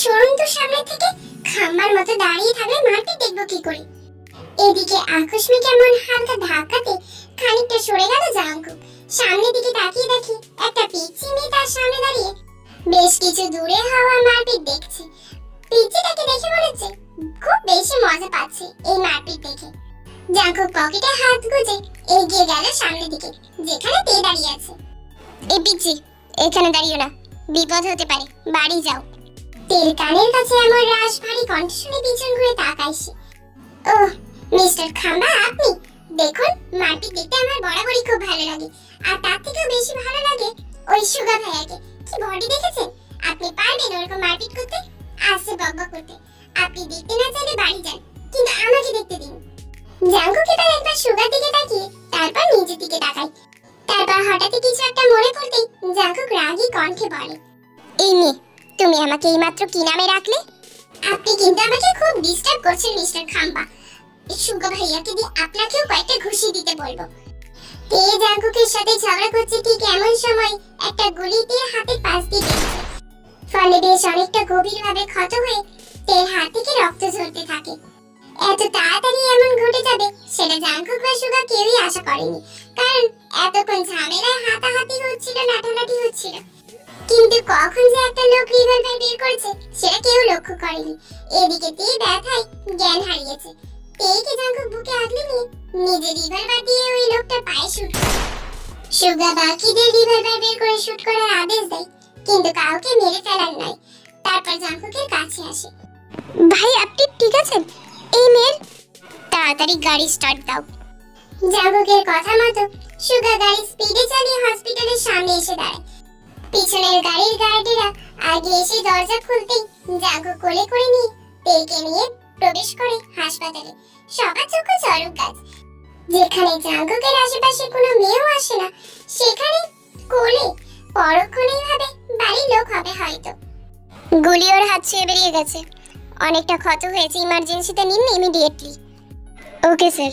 Showroom তো সামনে থেকে, খাম্বার মতো দাঁড়িয়ে থাকলে মারপিট দেখবো কি করে। এদিকে আকস্মিক এমন হালকা ধাক্কাতে খানিকটা সরে গেল জাঙ্কুক। সামনের দিকে তাকিয়ে দেখি একটা পিচ্চি মেয়ে তার সামনে দাঁড়িয়ে বেশ কিছু দূরে হওয়া মারপিট দেখছে। পিচ্চিটাকে দেখে বলেছে খুব বেশি মজা পাচ্ছে এই মারপিট দেখে। জাঙ্কুক পকেটে হাত গুজে এগিয়ে গেল সামনের দিকে, যেখানে তে দাঁড়িয়ে আছে। এই পিচ্চি, এখানে দাঁড়িও না, বিপদ হতে পারে, বাড়ি যাও। তের কানের কাছে এমন রাশ ভারী কণ্ঠ শুনে পিছন ঘুরে তাকায় সে। ওহ মিস্টার খাম্বা, আপনি দেখুন, মারপিট দেখতে আমার বরাবরই খুব ভালো লাগে, আর তার থেকেও বেশি ভালো লাগে ওই সুগা ভাইয়াকে। কি বডি দেখেছেন? আপনি পারবেন ওরকম মারপিট করতে, আসছে বকবক করতে। আপনি দেখতে না চাইলে বাড়ি যান, কিন্তু আমাকে দেখতে দিন। জাঙ্কুক এবার একবার সুগার দিকে তাকিয়ে তারপর নিজের দিকে তাকায়। তারপর হঠাৎ কিছু একটা মনে পড়তেই জাঙ্কুক রাগী কণ্ঠে বলে, এই মেয়ে, তুমি আমাকে এইমাত্র কি নামে রাখলে? আপনি কিন্তু আমাকে খুব ডিস্টার্ব করছেন মিস্টার খাম্বা। সুগা ভাইয়াকে দিয়ে আপনাকেও কয়েকটা ঘুষি দিতে বলবো। তে জাঙ্কুকের সাথে ঝগড়া করছে ঠিক এমন সময় একটা গুলি তের হাতের পাশ দিয়ে গেছে। ফলে বেশ অনেকটা গভীরভাবে ক্ষত হয়ে তের হাত থেকে রক্ত ঝরতে থাকে। এত তাড়াতাড়ি এমন ঘটে যাবে সেটা জাঙ্কুক বা সুগা কেউই আশা করেনি, কারণ এতক্ষণ ঝামেলায় হাতাহাতি হচ্ছিল, নাটানাটি হচ্ছিল, কিন্তু কখন যে একটা লোক রিভলভার বের করেছে সেটা কেউ লক্ষ্য করেনি। এদিকে তে ব্যথায় জ্ঞান হারিয়েছে। তেকে জাঙ্কুক বুকে আগলে নিয়ে নিজে রিভলভার দিয়ে ওই লোকটার পায়ে শুট করে। সুগা বাকিদের রিভলভার বের করে শুট করার আদেশ দেয়, কিন্তু কাউকে মেরে ফেলার নয়। তারপর জাঙ্কুকের কাছে আসে। ভাই, আপনি ঠিক আছেন? এই মেয়ের তাড়াতাড়ি গাড়ি স্টার্ট দাও। জাঙ্কুকের কথা মতো সুগা গাড়ি স্পিডে চালিয়ে হসপিটালের সামনে এসে দাঁড়ায়। পিছনের গাড়ির গার্ডেরা আগে এসে দরজা খুলতেই জাঙ্কুক কোলে করে নিয়ে তেকে নিয়ে প্রবেশ করে হাসপাতালে। সবার চোখে চড়ক গাছ। যেখানে জাঙ্কুকের আশেপাশে কোনো মেয়েও আসে না, সেখানে কোলে পরক্ষণেই ভাবে বাড়ির লোক হবে হয়তো। গুলি ওর হাত ছুঁয়ে বেরিয়ে গেছে, অনেকটা ক্ষত হয়েছে, ইমার্জেন্সিতে নিন ইমিডিয়েটলি। Okay sir.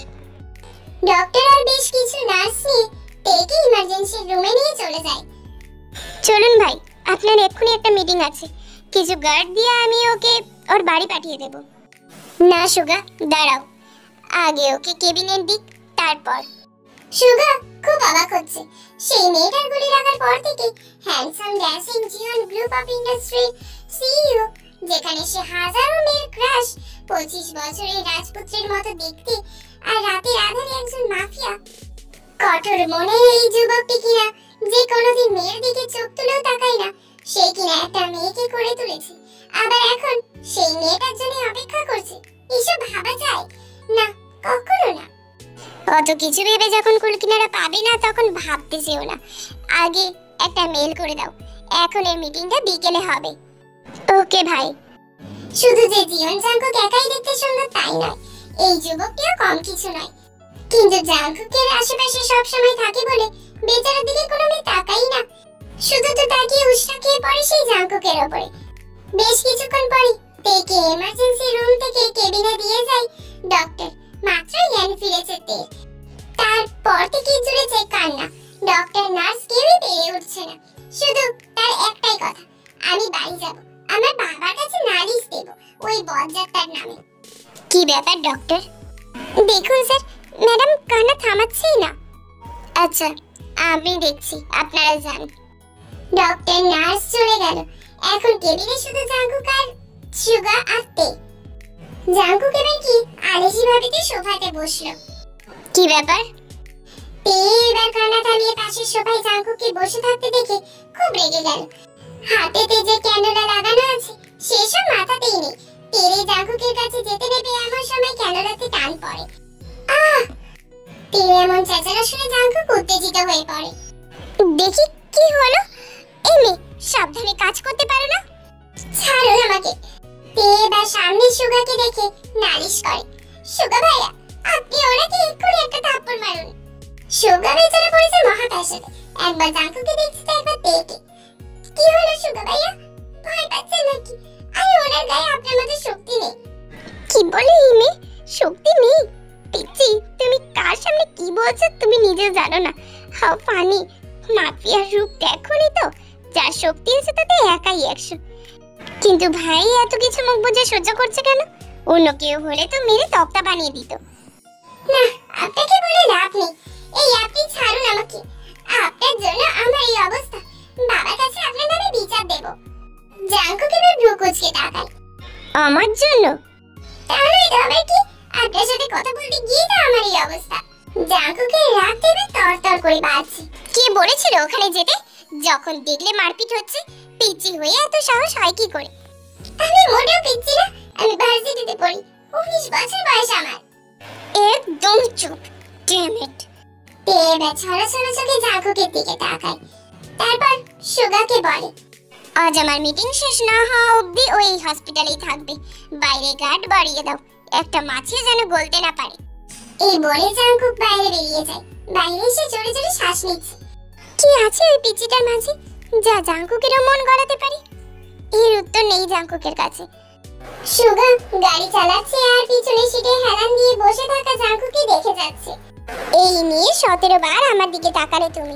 ডক্টর আর বেশ কিছু নার্স নিয়ে তেকে ইমার্জেন্সি রুমে নিয়ে চলে যায়। চলুন ভাই, আপনার এক্ষুনি একটা মিটিং আছে, কিছু গার্ড দিয়ে আমি ওকে ওর বাড়ি পাঠিয়ে দেব। না সুগা, দাঁড়াও, আগে ওকে কেবিনের দিক, তারপর। সুগা খুব অবাক হচ্ছে। সেই মেয়েটার গুলি লাগার পর থেকে handsome dashing Jeon group of industry CEO, যেখানে সে হাজারো মেয়ের ক্রাশ, 25 বছরের রাজপুত্রের মতো দেখতে, আর রাতের আধারে একজন মাফিয়া। কঠোর মনের এই যুবকটি কিনা যে কোনোদিন মেয়ের দিকে চোখ তুলেও তাকায় না, সে কিনা একটা মেয়েকে করে তুলেছে, আবার এখন সেই মেয়েটার জন্য অপেক্ষা করছে। এসব ভাবা যায় না, কখনো না। অত কিছু ভেবে যখন কুলকিনারা পাবে না, তখন ভাবতে যেও না, আগে একটা মেল করে দাও। এখন এই মিটিংটা বিকেলে হবে। ওকে ভাই। শুধু যে জিয়ন জাঙ্কুক একাই দেখতে সুন্দর তাই নয়, এই যুবকটিও কম কিছু নয়, কিন্তু জাঙ্কুকের আশেপাশে সব সময় থাকে বলে বেচারার দিকে কোনো মেয়ে তাকাই না, শুধু তো তাকিয়ে উষ্টা খেয়ে পড়ে সেই জাঙ্কুকের ওপরে। বেশ কিছুক্ষণ পরে তেকে এমার্জেন্সি রুম থেকে কেবিনে দিয়ে যায় ডক্টর। মাত্রই জ্ঞান ফিরেছে তের। তারপর থেকে জুড়েছে কান্না। ডক্টর নার্স কেউই পেরে উঠছে না, শুধু তার একটাই কথা, আমি বাড়ি যাব, আমার বাবার কাছে নালিশ দেব ওই বজ্জাতটার নামে। কি ব্যাপার ডক্টর? দেখুন স্যার, ম্যাডাম কান্না থামাচ্ছেই না। আচ্ছা, আমি দেখছি, আপনারা যান। ডক্টর নার্স চলে গেল। এখন কেবিনে শুধু জাঙ্কুক আর সুগা আর তে। জাঙ্কুক এবার কি আলেসি ভাবিতে সোফাতে বসলো। কি ব্যাপার? তে এবার কান্না থামিয়ে পাশের সোফায় জাঙ্কুককে বসে থাকতে দেখে খুব রেগে গেল। হাতেতে যে ক্যান্ডেলা লাগানো আছে সেসব মাথাতেই নেই। তেরে জাঙ্কুকের কাছে যেতে নেবে এমন সময় ক্যান্ডেলাতে টান পড়ে। আহ! তেরে এমন চেঁচানো শুনে জাঙ্কুক উত্তেজিত হয়ে পড়ে। দেখি কি হলো? এই মেয়ে, সাবধানে কাজ করতে পারো না? ছাড়ুন আমাকে। তে এবার সামনে সুগাকে দেখে নালিশ করে। সুগা ভাইয়া, আপনি ওনাকে এক্ষুনি একটা থাপ্পড় মারুন। সুগা বেচারা পড়েছে মহাকাশে, একবার জাঙ্কুকে দেখছে তো একবার তেকে। কি হলো সুগা ভাইয়া, ভয় পাচ্ছেন নাকি? আরে ওনার গায়ে আপনার মতো শক্তি নেই। কি বলে এই মেয়ে, শক্তি নেই? পিচ্চি, তুমি কার সামনে কি বলছো তুমি নিজে জানো না? How funny. মাফিয়ার রূপ দেখোনি তো, যার শক্তি আছে তাতে একাই 100। কিন্তু ভাই এত কিছু মুখ বুজে সহ্য করছে কেন? অন্য কেউ হলে তো মেরে তক্তা বানিয়ে দিত। না, আপনাকে বলে লাভ নেই। এই আপনি ছাড়ুন আমাকে। আপনার জন্য আমার এই অবস্থা। বাবার কাছে আপনার নামে বিচার দেব। জাঙ্কুক এবার ভ্রু কুঁচকে তাকায়। আমার জন্য? তাহলে আবার কি? আপনার সাথে কথা বলতে গিয়ে তো আমার এই অবস্থা। জাঙ্কুকের রাগ দেবে তরতর করে বাড়ছে। কে বলেছিল ওখানে যেতে? যখন দেখলে মারপিট হচ্ছে, পিচ্চি হয়ে এত সাহস হয় কি করে? আমি মোটেও পিচ্চি না, আমি ভার্সিটিতে পড়ি। 19 বছর বয়স আমার। একদম চুপ। Damn it. তেবে ছড়া ছড়া চোখে জাঙ্কুকের দিকে তাকায়। তারপর সুগাকে বলে, আজ আমার মিটিং শেষ না হওয়া অবধি ওই হসপিটালেই থাকবে। বাইরে গার্ড বাড়িয়ে দাও, একটা মাছি যেন গলতে না পারে। এই বলে জাঙ্কুক বাইরে বেরিয়ে যায়। বাইরে এসে জোরে জোরে শ্বাস নিচ্ছে। কি আছে ওই পিচ্চিটার মাঝে যা জাঙ্কুকেরও মন গলাতে পারে? এর উত্তর নেই জাঙ্কুকের কাছে। সুগা গাড়ি চালাচ্ছে আর পিছনে সিটে হেলান দিয়ে বসে থাকা জাঙ্কুকে দেখে যাচ্ছে। এই নিয়ে 17 বার আমার দিকে তাকালে তুমি।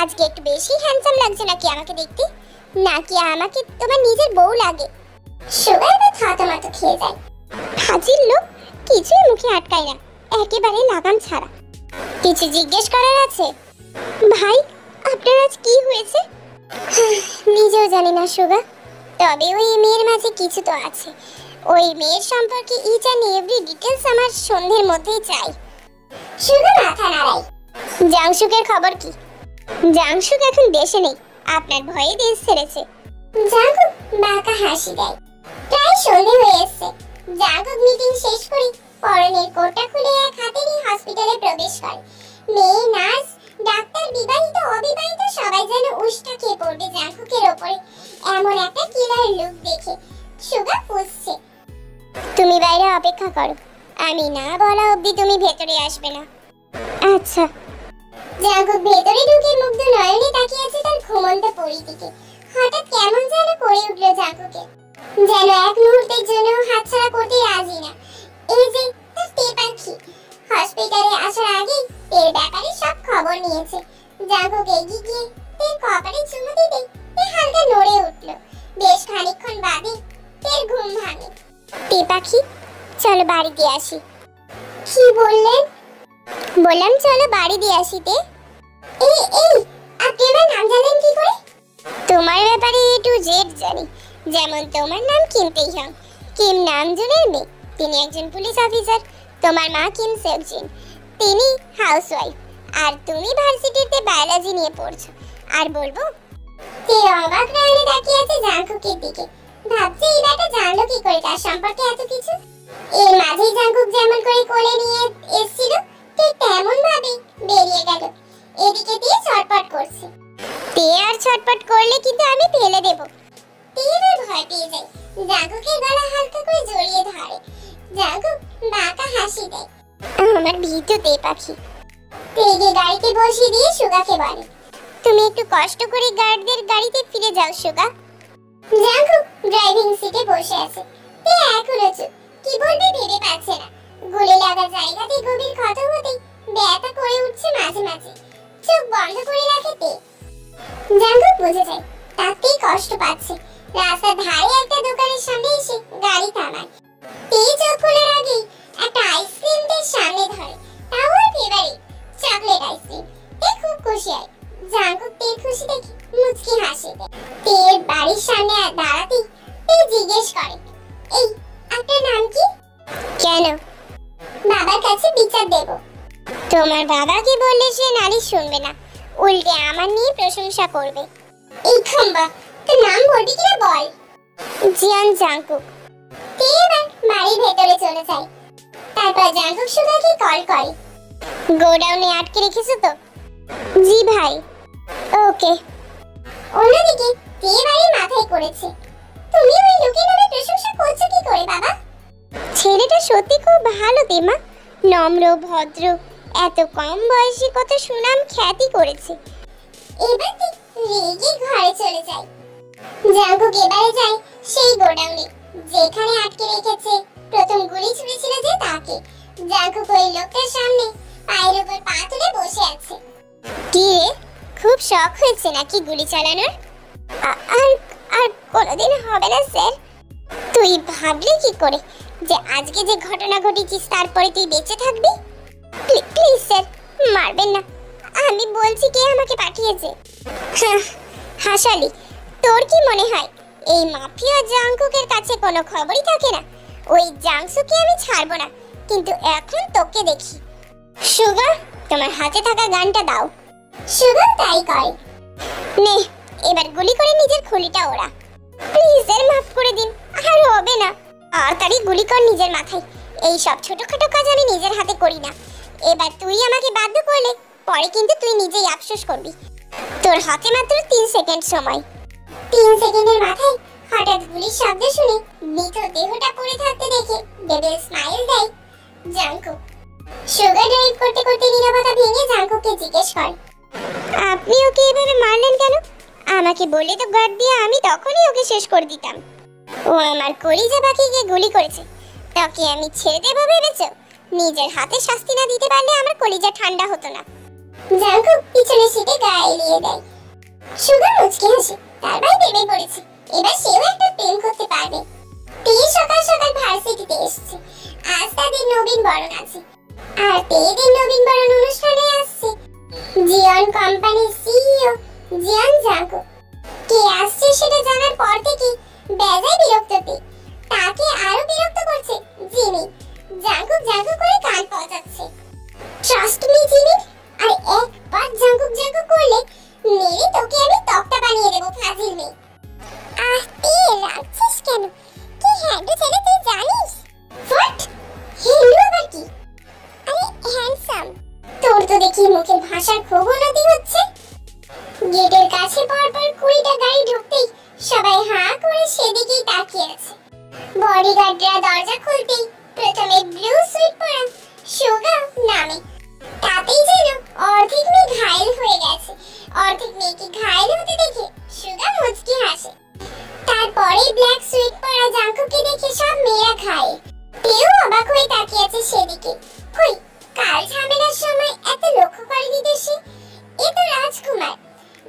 আজকে একটু বেশি হ্যান্ডসাম লাগছে নাকি আমাকে দেখতে? নাকি আমাকে তোমার নিজের বউ লাগে? সুগা এবার থতমত খেয়ে যায়। হাজির লোক কিছুই মুখে আটকায় না, একেবারে লাগাম ছাড়া। কিছু জিজ্ঞেস করার আছে? ভাই, আপনার আজ কি হয়েছে? নিজেও জানি না সুগা, তবে ওই মেয়ের মাঝে কিছু তো আছে। ওই মেয়ের সম্পর্কে ইচ অ্যান্ড এভরি ডিটেইলস আমার সন্ধ্যের মধ্যেই চাই। সুগা মাথা নাড়ায়। জাংশুকের খবর কি? জাংশুক এখন দেশে নেই, আপনার ভয়ে দেশ ছেড়েছে। জাঙ্কুক বাঁকা হাসি দেয়। প্রায় সন্ধ্যে হয়ে এসেছে। জাঙ্কুক মিটিং শেষ করে পরনের কোটটা খুলে এক হাতে নিয়ে হসপিটালে প্রবেশ করে। মেয়ে, নার্স, ডাক্তার, বিবাহিত অবিবাহিত সবাই যেন উষ্টা খেয়ে পড়বে জাঙ্কুকের ওপরে। এমন একটা কিলার লুক দেখে সুগা ফুঁসছে। তুমি বাইরে অপেক্ষা করো, আমি না বলা অবধি তুমি ভেতরে আসবে না। আচ্ছা। জাঙ্কুক ভেতরে ঢুকে মুগ্ধ নয়নে তাকিয়ে আছে তার ঘুমন্ত পরীর দিকে। হঠাৎ কেমন যেন করে উঠল জাঙ্কুকে, যেন এক মুহূর্তের জন্য হাতছাড়া করতে রাজি না। এই যে তার টেপাখি হসপিটালে আসার আগে এর ব্যাপারে সব খবর নিয়েছে। জাঙ্কুক এগিয়ে গিয়ে এর কপালে চুমু দিতে এ হালকা নড়ে উঠল। বেশ খানিকক্ষণ বাদে এর ঘুম ভাঙে। টেপাখি, চলো বাড়ি দিয়ে আসি। কি বললেন? বললাম চলো বাড়ি দিয়ে আসি। তে এই এই আপনি আমার নাম জানেন কি করে? তোমার ব্যাপারে এ টু জেড জানি। যেমন তোমার নাম কিম তেইহাং, কিম নামজুনের মেয়ে, তিনি একজন পুলিশ অফিসার। তোমার মা কিম সেকজিন, তিনি হাউসওয়াইফ। আর তুমি ভার্সিটিতে বায়োলজি নিয়ে পড়ছো। আর বলবো? তে অবাক নয়নে তাকিয়ে আছে জাঙ্কুকের দিকে। ভাবছে এই ব্যাটা জানলো কি করে তার সম্পর্কে এত কিছু। এর মাঝেই জাঙ্কুক যেমন করে কোলে নিয়ে এসেছিল ঠিক তেমন ভাবে বেরিয়ে গেল। এদিকে দিয়ে ছটপট করছে। তে আর ছটপট করলে কিন্তু আমি ফেলে দেব। তে এবার ভয় পেয়ে যায়। জাঙ্কুকের গলা হালকা করে জড়িয়ে ধরে। জাঙ্কুক বাঁকা হাসি দেয়। আমার ভীতু তে পাখি। তেগে গাড়িতে বসিয়ে দিয়ে সুগাকে বলে, তুমি একটু কষ্ট করে গার্ডদের গাড়িতে ফিরে যাও সুগা। জাঙ্কুক ড্রাইভিং সিটে বসে আছে। তে এখনো চুপ, কি বলবে ভেবে পাচ্ছে না। গুলি লাগা জায়গাতে গভীর ক্ষত হতেই ব্যথা করে উঠছে মাঝে মাঝে। চোখ বন্ধ করে রাখে তে। জাঙ্কুক বুঝে যায় তাতেই কষ্ট পাচ্ছে। রাস্তার ধারে একটা দোকানের সামনে এসে গাড়ি থামায়। তে চোখ খোলার আগেই একটা আইসক্রিম দের সামনে ধরে, তাও ওর ফেভারিট চকলেট আইসক্রিম। তে খুব খুশি হয়। জাঙ্কুক তের খুশি দেখে মুচকি হাসে। তের বাড়ির সামনে দাঁড়াতেই তে জিজ্ঞেস করে, এই আপনার নাম কি? কেন? বাবার কাছে বিচার দেব। তোমার বাবাকে বললে সে নালিশ শুনবে না, উল্টে আমার নিয়ে প্রশংসা করবে। এই খাম্বা, তোর নাম বলবি কিনা বল। জিয়ান জাঙ্কুক। তে এবার বাড়ির ভেতরে চলে যায়। তারপর জাঙ্কুক সুগাকে কল করে। গোডাউনে আটকে রেখেছো তো? জি ভাই। ওকে। অন্যদিকে তে বাড়ি মাথায় করেছে। তুমি ওই লোকের নামে প্রশংসা করছো কি করে বাবা? ছেলেটা সত্যি খুব ভালো তেমা, নম্র ভদ্র, এত কম বয়সে কত সুনাম খ্যাতি করেছে। এবার রেগে ঘরে চলে যায়। জাঙ্কুক এবারে যায় সেই গোডাউনে যেখানে আটকে রেখেছে প্রথম গুলি ছুড়েছিল যে তাকে। জাঙ্কুক ওই লোকটার সামনে পায়ের উপর পা তুলে বসে আছে। কি রে, খুব শখ হয়েছে নাকি গুলি চালানোর? আর আর কোনোদিন হবে না স্যার। তুই ভাবলি কি করে যে আজকে যে ঘটনা ঘটিয়েছিস তারপরে তুই বেঁচে থাকবি? প্লিজ স্যার, মারবেন না। আমি বলছি কে আমাকে পাঠিয়েছে। হাসালি, তোর কি মনে হয় এই মাফিয়া জাংকুকের কাছে কোনো খবরই থাকে না? ওই জাংসুকে আমি ছাড়বো না, কিন্তু এখন তোকে দেখি। সুগা, তোমার হাতে থাকা গানটা দাও। সুগা তাই করে। নে, এবার গুলি করে নিজের খুলিটা ওড়া। প্লিজ স্যার, মাফ করে দিন, আর হবে না। তাড়াতাড়ি গুলি কর নিজের মাথায়। এই সব ছোটখাটো কাজ আমি নিজের হাতে করি না। এবার তুই আমাকে বাধ্য করলে পরে কিন্তু তুই নিজেই আফসোস করবি। তোর হাতে মাত্র 3 সেকেন্ড সময়। 3 সেকেন্ডের মাথায় হঠাৎ গুলির শব্দ শুনে মৃত দেহটা পড়ে থাকতে দেখে ডেভিল স্মাইল দেয় জাংকুক। সুগার ড্রাইভ করতে করতে নীরবতা ভেঙে জাংকুককে জিজ্ঞেস করে, আপনি ওকে এভাবে মারলেন কেন? আমাকে বলে তো গার্ড দিয়ে আমি তখনই ওকে শেষ করে দিতাম। ও আমার কলিজা পাখিকে গুলি করেছে, তাকে আমি ছেড়ে দেবো ভেবেছো? নিজের হাতে শাস্তি না দিতে পারলে আমার কলিজা ঠান্ডা হতো না। জাংকুক পিছনে সিটে গা এলিয়ে দেয়। সুগার মুচকি হাসে, তার ভাই ভেবে পড়েছে এবার সেও একটা প্রেম করতে পারবে। তেজ সকাল সকাল ভার্সিটিতে এসেছে। আজ তাদের নবীন বরণ আছে, আর তেদের নবীন বরণ অনুষ্ঠানে আসছে জিয়ন কোম্পানির সিইও জিয়ন জাংকুক। কে আসছে সেটা জানার পর থেকে বেজায় বিরক্ত তে। তাকে আরো বিরক্ত করছে জিমি। জাংকুক জাংকুক করে কান পচাচ্ছে। ট্রাস্ট মি জিমি, আর একবার জাংকুক জাংকুক করলে মেরে তোকে আমি তক্তা বানিয়ে দেবো ফাজিল মেয়ে। তে রাখছিস কেন? কি হ্যান্ডু ছেলে তুই জানিস? হোয়াট? হ্যান্ডু আবার কি? আরে হ্যান্ডসাম। তোর তো দেখি মুখের ভাষার খুব উন্নতি হচ্ছে। গেটের কাছে পরপর 20টা গাড়ি ঢুকতেই সবাই হাঁ করে সেদিকেই তাকিয়ে আছে। বডিগার্ডরা দরজা খুলতেই প্রথমে ব্লু সুইট পরা সুগা নামে। তাতেই যেন অর্ধেক মেয়ে ঘায়েল হয়ে গেছে। অর্ধেক মেয়েকে ঘায়েল হতে দেখে সুগা মুচকি হাসে। তারপরে ব্ল্যাক সুইট পরা জাংকুককে দেখে সব মেয়েরা ঘায়েল। তেও অবাক হয়ে তাকিয়ে আছে সেদিকে। কই, কাল ঝামেলার সময় এত লক্ষ্য করেনি তো সে? এ তো রাজকুমার।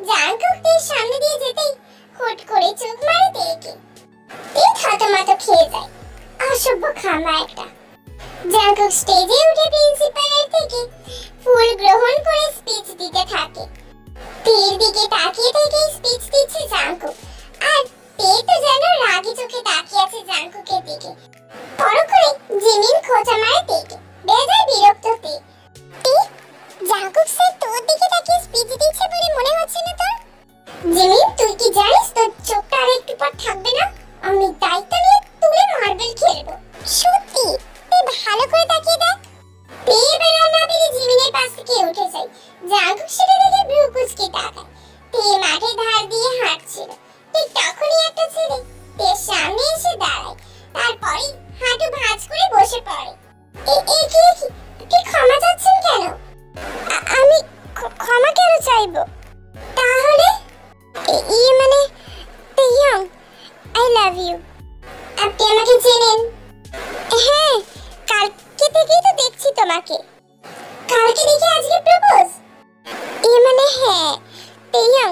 জাংকুক তের সামনে দিয়ে যেতেই হুট করে চোখ মারে তেকে। তে থতমত খেয়ে যায়। অসভ্য খামা একটা। জাংকুক স্টেজে উঠে প্রিন্সিপালের থেকে ফুল গ্রহণ করে স্পিচ দিতে থাকে। তের দিকে তাকিয়ে থেকে স্পিচ দিচ্ছে জাংকুক, আর তে তো যেন রাগী চোখে তাকিয়ে আছে জাংকুকের দিকে। পরক্ষণে জিমিন খোঁচা মারে তেকে। বেজায় বিরক্ত তে। জাংকুক স্যার তোর দিকে তাকিয়ে স্পিচ দিচ্ছে বলে মনে হচ্ছে না তোর? জিমিন, তুই কি জানিস তোর চোখটা আর একটু পর থাকবে না? আমি দায়িত্ব নিয়ে তুলে মার্বেল খেলবো। সত্যি? তুই ভালো করে তাকিয়ে দেখ। তে বেলা না পেরে জিমিনের পাশ থেকে উঠে যায়। জাংকুক সেটা দেখে ব্রু কুচকে তাকায়। তে মাঠে ধার দিয়ে হাঁটছিল। ঠিক তখনই একটা ছেলে তের সামনে এসে দাঁড়ায়। তারপরে হাঁটু ভাঁজ করে বসে পড়ে। কি ক্ষমা চাচ্ছেন কেন? আমি ক্ষমা কেন চাইবো? তাহলে মানে তেইয়ং, আই লাভ ইউ। আপনি আমাকে চেনেন? হ্যাঁ, কালকে থেকেই তো দেখছি তোমাকে। কালকে দেখে আজকে প্রপোজ? মানে হ্যাঁ তেইয়ং,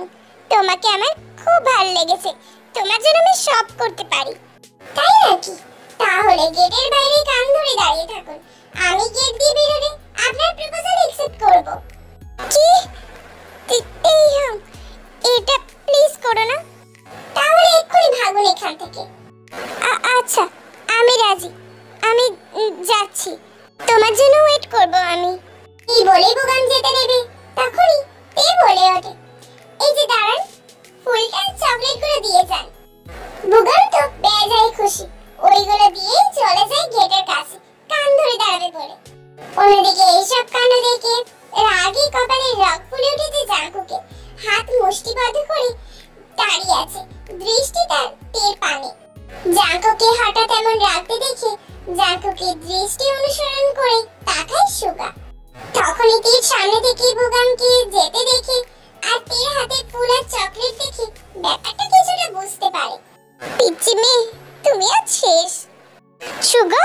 তোমাকে আমার খুব ভালো লেগেছে। তোমার জন্য আমি সব করতে পারি। তাই নাকি? তাহলে গেটের বাইরে কান ধরে দাঁড়িয়ে থাকুন। আমি গেট দিয়ে বেরোলে আপনার প্রপোজাল অ্যাকসেপ্ট করব। কি? তেইয়ং, এটা প্লিজ করো না। তাহলে এক্ষুনি ভাগুন এখান থেকে। আচ্ছা, আমি রাজি। আমি যাচ্ছি। তোমার জন্য ওয়েট করব আমি। কি বলে বুগাম যেতে নেবে তখনই তে বলে ওঠে, এই যে দাঁড়ান, ফুলটা চকলেটগুলো দিয়ে যান। বুগাম তো বেজায় খুশি। ওইগুলো দিয়েই চলে যায় গেটের কাছে কান ধরে দাঁড়াবে বলে। অন্যদিকে এইসব কাণ্ড দেখে রাগে কপালে রগ ফুলে উঠেছে জাংকুকে। হাত মুষ্টিবদ্ধ করে দাঁড়িয়ে আছে, দৃষ্টি তার তের পানে। জাংকুকে হঠাৎ এমন রাগতে দেখে জাংকুকের দৃষ্টি অনুসরণ করে তাকায় সুগা। তখনই তের সামনে থেকে বুগামকে যেতে দেখে আর তের হাতে ফুল আর চকলেট দেখে ব্যাপারটা কিছুটা বুঝতে পারে। পিচ্চি মেয়ে, তুমি আজ শেষ। সুগা,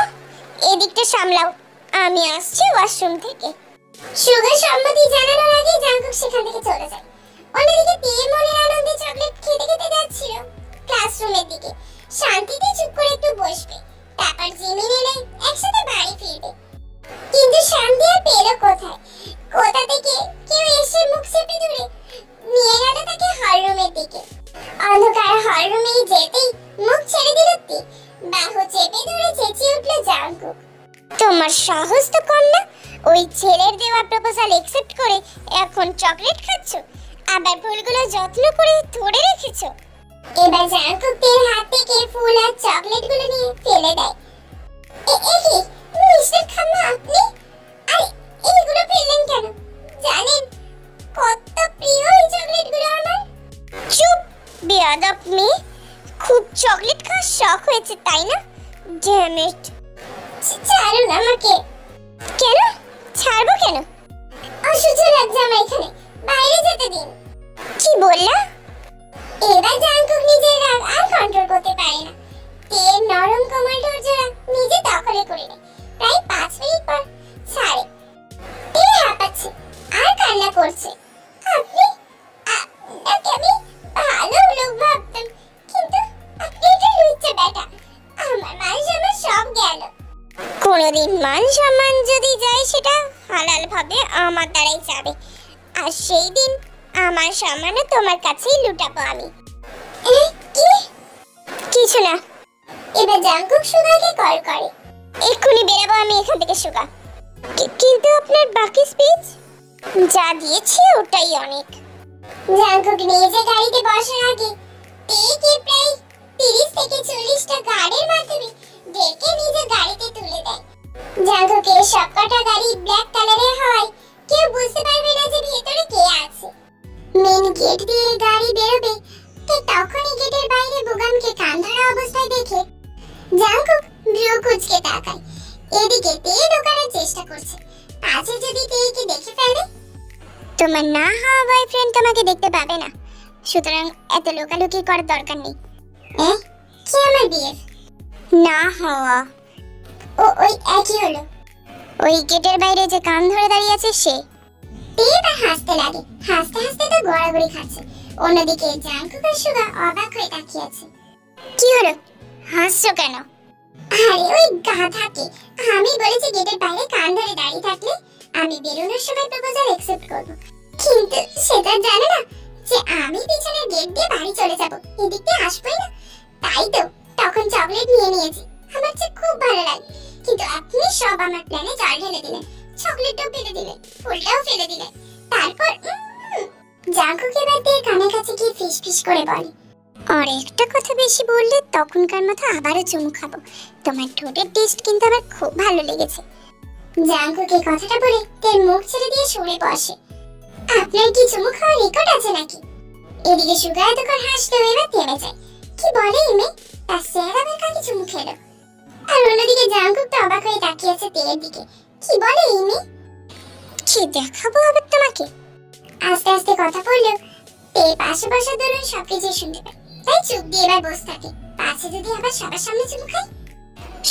এদিকটা সামলাও, আমি আসছি ওয়াশরুম থেকে। সুগা সম্মতি জানানোর আগে জাংকুক সেখান থেকে চলে যায়। অন্যদিকে তে মনের আনন্দে চকলেট খেতে খেতে যাচ্ছিল। ক্লাসরুমের দিকে। শান্তিতে চুপ করে একটু বসবে, তারপর জিমিন এলে একসাথে বাড়ি ফিরবে। কিন্তু শান্তি আর পেল কোথায়? কোথা থেকে কেউ এসে মুখ চেপে ধরে নিয়ে গেল তাকে হলরুমের দিকে। অন্ধকার হলরুমে যেতেই মুখ ছেড়ে দিল তে, বাহু চেপে ধরে চেঁচিয়ে উঠল জাঙ্কুক। তোমার সাহস তো কম না, ওই ছেলের দেওয়া প্রপোজাল অ্যাকসেপ্ট করে এখন চকলেট খাচ্ছ, আবার ফুলগুলো যত্ন করে ধরে রেখেছো। এবার জাঙ্কুক তের হাত থেকে ফুল আর চকলেটগুলো নিয়ে ফেলে দেয়। মিস্টার খাম্মা, আপনি আর এইগুলো ফেললেন কেন? জানেন কত প্রিয় এই চকলেটগুলো আমার। চুপ বেয়াদব মেয়ে, খুব চকলেট খাওয়ার শখ হয়েছে তাই না? ড্যাম ইট, ছাড়ুন আমাকে। কেন ছাড়বো কেন? অসহ্য লাগছে আমার এখানে, বাইরে যেতে দিন। কি বললা? এবার জাঙ্কুক নিজের রাগ আর কন্ট্রোল করতে পারে না। তের নরম কোমল ধৈর্যরা নিজে দখলে করে নেয়। প্রায় 5 মিনিট পর ছাড়ে। তে হাঁপাচ্ছে আর কান্না করছে। আপনি আপনাকে আমি ভালো লোক ভাবতাম, কিন্তু আপনি একটা লুচ্চা বেটা। আমার মান সম্মান সব গেল। কোনোদিন মান সম্মান যদি যায় সেটা হালাল ভাবে আমার দ্বারাই যাবে, আর সেই দিন আমার সম্মানও তোমার কাছেই লুটাবো আমি। কি? কিছু না। এবার জাঙ্কুক সুগাকে কল করে। এক্ষুনি বেরাবো আমি এখান থেকে সুগা। কিন্তু আপনার বাকি স্পিচ? যা দিয়েছি ওটাই অনেক। জাঙ্কুক নিজে গাড়িতে বসার আগে তেকে প্রায় 30 থেকে 40টা গাড়ির মাধ্যমে ডেকে নিজে গাড়িতে তুলে দেয়। জাঙ্কুকের সবকটা গাড়ি ব্ল্যাক কালারের হয় কেউ বুঝতে পারবে না যে ভিতরে কে আছে। মেন গেট দিয়ে গাড়ি বেরোবে, ঠিক তখনই গেটের বাইরে বুগামকে কান ধরা অবস্থায় দেখে জাঙ্কুক ভ্রু কুঁচকে তাকায়। এদিকে তে ঢোকানোর চেষ্টা করছে, পাছে যদি তেকে দেখে ফেলে। তোমার না হওয়া বয়ফ্রেন্ড তোমাকে দেখতে পাবে না, সুতরাং এত লোকালুকি করার দরকার নেই। কি আমার বিয়ে না হওয়া? ওই একই হলো। ওই গেটের বাইরে যে কান ধরে দাঁড়িয়ে আছে সে। তে হাসতে লাগে, হাসতে হাসতে তো গড়াগড়ি খাচ্ছে। অন্যদিকে জাঙ্কুক আর সুগা অবাক হয়ে তাকিয়ে আছে। কি হলো, হাসছো কেন? আরে ওই গাধাকে আমি বলেছি গেটের বাইরে কান ধরে দাঁড়িয়ে থাকলে আমি বেরোনোর সময় প্রপোজাল অ্যাকসেপ্ট করব, কিন্তু সেটা জানে না যে আমি পিছনের গেট দিয়ে বাড়ি চলে যাব, এদিক দিয়ে আসবই না। তাই তো তখন চকলেট নিয়ে নিয়েছি, আমার যে খুব ভালো লাগে। কিন্তু আপনি সব আমার প্ল্যানে জল ঢেলে দিলেন, চকলেটটাও ফেলে দিলেন, ফুলটাও ফেলে দিলেন। তারপর জাঙ্কুক এবার দিয়ে কানের কাছে গিয়ে ফিস ফিস করে বলে, আর একটা কথা বেশি বললে তখনকার মতো আবারও চুমু খাবো। তোমার ঠোঁটের টেস্ট কিন্তু আমার খুব ভালো লেগেছে। জাঙ্কুক এই কথাটা বলে তের মুখ ছেড়ে দিয়ে সরে বসে। আপনার কি চুমু খাওয়ার রেকর্ড আছে নাকি? এদিকে সুগা এতক্ষণ হাসলেও এবার থেমে যায়। কি বলে ইমে, তার স্যার আবার কাকে চুমু খেলো? আর অন্যদিকে জাঙ্কুক তো অবাক হয়ে তাকিয়ে আছে তের দিকে। কি বলে ইমে? কি দেখাবো আবার তোমাকে? আস্তে আস্তে কথা বললেও তে পাশে বসা দরুন সবকিছু শুনতে পায়, তাই চুপ দিয়ে এবার বসে থাকে। পাশে যদি আবার সবার সামনে চুমু খায়।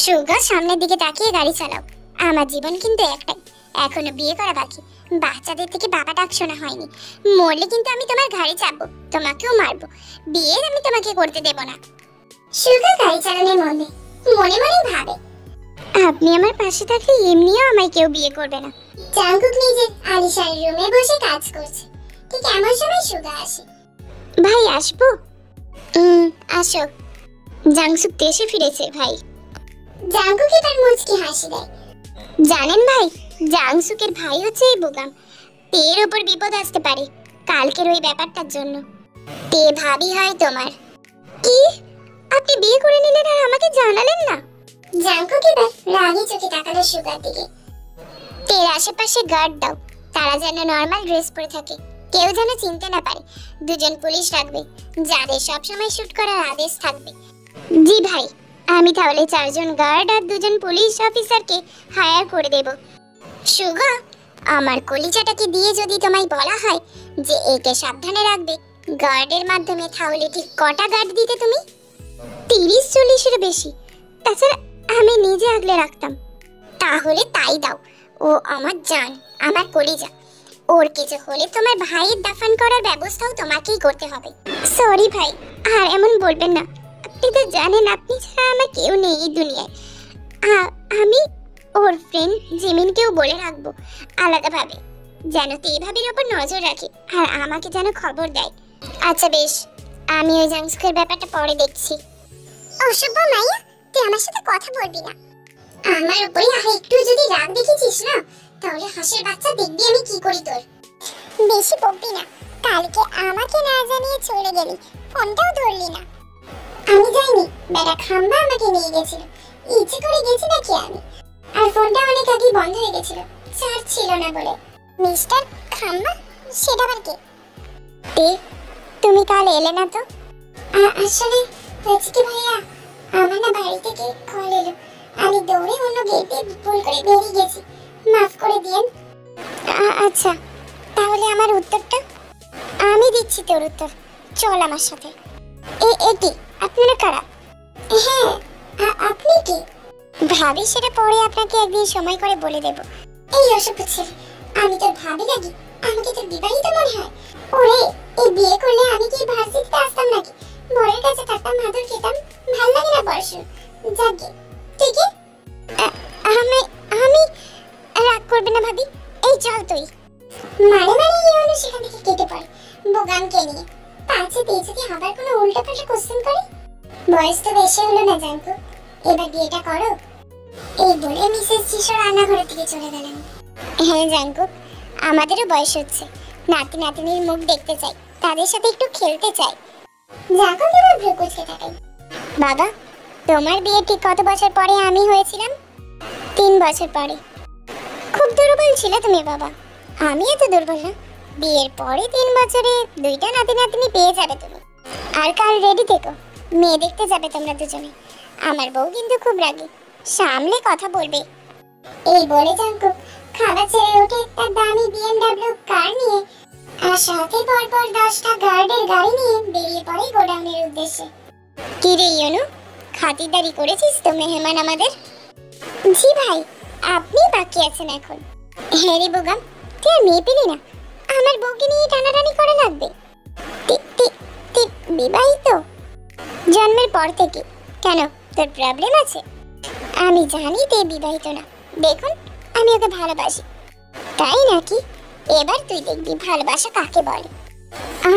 সুগা সামনের দিকে তাকিয়ে গাড়ি চালাও। আমার জীবন কিন্তু একটাই, এখনো বিয়ে করা বাকি। বাচ্চাদের থেকে বাবা ডাক শোনা হয়নি। মরলে কিন্তু আমি তোমার ঘাড়ে চাপবো, তোমাকেও মারবো। বিয়ে আমি তোমাকে করতে দেব না। সুগা গাড়ি চালানোর মনে মনে মনে ভাবে, আপনি আমার পাশে থাকলে এমনিও আমায় কেউ বিয়ে করবে না। জাঙ্কুক নিজের আলিশান রুমে বসে কাজ করছে, ঠিক এমন সময় সুগা আসে। ভাই আসবো? আসো। জাংসুক দেশে ফিরেছে ভাই। জাঙ্কুক এবার মুচকি হাসি দেয়। জানেন ভাই, জাংসুকের ভাই হচ্ছে এই বুগাম। তের উপর বিপদ আসতে পারে কালকের ওই ব্যাপারটার জন্য। তে ভাবি হয় তোমার। কি? আপনি বিয়ে করে নিলেন আর আমাকে জানালেন না? জাঙ্কুক এবার রাগী চোখে তাকালো সুগার দিকে। তের আশেপাশে গার্ড দাও, তারা যেন নর্মাল ড্রেস পরে থাকে, কেউ যেন চিনতে না পারে। দুজন পুলিশ রাখবে যাদের সবসময় শুট করার আদেশ থাকবে। জি ভাই, আমি তাহলে 4 জন গার্ড আর 2 জন পুলিশ অফিসারকে হায়ার করে দেব। সুগা, আমার কলিজাটাকে দিয়ে যদি তোমায় বলা হয় যে একে সাবধানে রাখবে গার্ডের মাধ্যমে, তাহলে ঠিক কটা গার্ড দিতে তুমি? 30-40-এর বেশি। তাছাড়া আমি নিজে আগলে রাখতাম। তাহলে তাই দাও, ও আমার জান, আমার কলিজা। ওর কিছু হলে তোমার ভাইয়ের দাফন করার ব্যবস্থাও তোমাকেই করতে হবে। সরি ভাই, আর এমন বলবেন না। আপনি তো জানেন আপনি ছাড়া আমার কেউ নেই এই দুনিয়ায়। আমি ওর ফ্রেন্ড জিমিনকেও বলে রাখবো আলাদাভাবে, যেন তেভাবির ওপর নজর রাখে আর আমাকে যেন খবর দেয়। আচ্ছা বেশ, আমি ওই জাংস্কের ব্যাপারটা পরে দেখছি। অসভ্য মাইয়া, তুই আমার সাথে কথা বলবি না। আমার উপরে আর একটু যদি রাগ দেখিছিস না, তাহলে হাঁসের বাচ্চা দেখবি আমি কি করি তোর। বেশি বকবি না। কালকে আমাকে না জানিয়ে চলে গেলি, ফোনটাও ধরলি না। আমি যাইনি, বেটা খাম্বা আমাকে নিয়ে গেছিল। ইচ্ছে করে গেছি নাকি আমি? আর ফোনটা অনেক আগেই বন্ধ হয়ে গেছিল, চার্জ ছিল না বলে। মিস্টার খাম্বা? সেটা আবার কে? তুমি কাল এলে না তো? আসলে হয়েছে কি ভাইয়া, আমার না বাড়ি থেকে কল এলো, আমি দৌড়ে অন্য গেটে ভুল করে বেরিয়ে গেছি, মাফ করে দিয়েন। আচ্ছা, তাহলে আমার উত্তরটা? আমি দিচ্ছি তোর উত্তর, চল আমার সাথে। এটি আপনারা কারা? হ্যাঁ, আপনি কি? ভাবি সেটা পরে আপনাকে একদিন সময় করে বলে দেব। এই অসভ্য ছেলে, আমি তোর ভাবি লাগি? আমাকে তোর বিবাহিত মনে হয়? ওরে, এই বিয়ে করলে আমি কি ভার্সিটিতে আসতাম নাকি? বরের কাছে থাকতাম, মাদুর খেতাম, ভাল লাগে না পড়াশোনা। যাকে তুই কি? আমি রাগ করবে না ভাবি, এই চল তুই। মানে এই সেখান থেকে কেটে পড়ে বোগামকে নিয়ে পাঁচে পেয়েছে কি আবার কোনো উল্টাপাল্টা কোশ্চেন করে। বয়স তো বেশি হলো না জানকো, এবার বিয়েটা করো। এই বলে মিসেস জিশো রান্নাঘরের দিকে চলে গেলেন। হ্যাঁ জানকো, আমাদেরও বয়স হচ্ছে, নাতি নাতনির মুখ দেখতে চাই, তাদের সাথে একটু খেলতে চাই। জানকো কেবল ভ্রু কুঁচকে থাকে। বাবা, তোমার বিয়ে ঠিক কত বছর পরে আমি হয়েছিলাম? 3 বছর পরে। খুব দুর্বল ছিলে তুমি বাবা। আমি এত দুর্বল না। বিয়ের পরে 3 বছরে 2টা নাতি নাতনি পেয়ে যাবে তুমি। আর কাল রেডি থেকো, মেয়ে দেখতে যাবে তোমরা দুজনে। আমার বউ কিন্তু খুব রাগী, সামলে কথা বলবে। এই বলে জানকো খাবার ছেড়ে উঠে তার দামি BMW কার নিয়ে আর সাথে পরপর 10টা গার্ডের গাড়ি নিয়ে বেরিয়ে পড়ে গোডাউনের উদ্দেশ্যে। কি রে ইউনু, খাতিরদারি করেছিস তো মেহমান আমাদের? জি ভাই, আপনি বাকি আছেন এখন। হ্যাঁ রে বোগাম, তুই আর মেয়ে পেলি না? আমার বউকে নিয়ে টানাটানি করা লাগবে? বিবাহিত জন্মের পর থেকে। কেন, তোর প্রবলেম আছে? আমি জানি তুই বিবাহিত না। দেখুন, আমি ওকে ভালোবাসি। তাই নাকি? এবার তুই দেখবি ভালোবাসা কাকে বলে।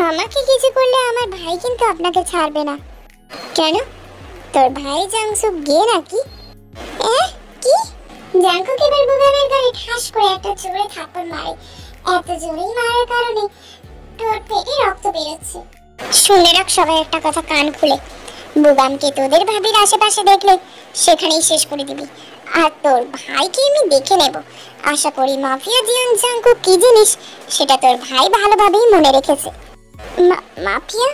আমাকে কিছু করলে আমার ভাই কিন্তু আপনাকে ছাড়বে না। কেন, তোর ভাই জাংসুক গে নাকি? কি? জাংকুক এবার বুগামের গায়ে ঠাস করে একটা জোরে থাপ্পড় মারে। এত জোরেই মারার কারণে ঠোঁট থেকে রক্ত বেরোচ্ছে। শুনে রাখ সবাই একটা কথা কান খুলে, বুগামকে তোদের ভাবির আশেপাশে দেখলে সেখানেই শেষ করে দিবি। আর তোর ভাইকে আমি দেখে নেব। আশা করি মাফিয়া জিয়ন জাংকুক কি জিনিস সেটা তোর ভাই ভালোভাবেই মনে রেখেছে। মাফিয়া?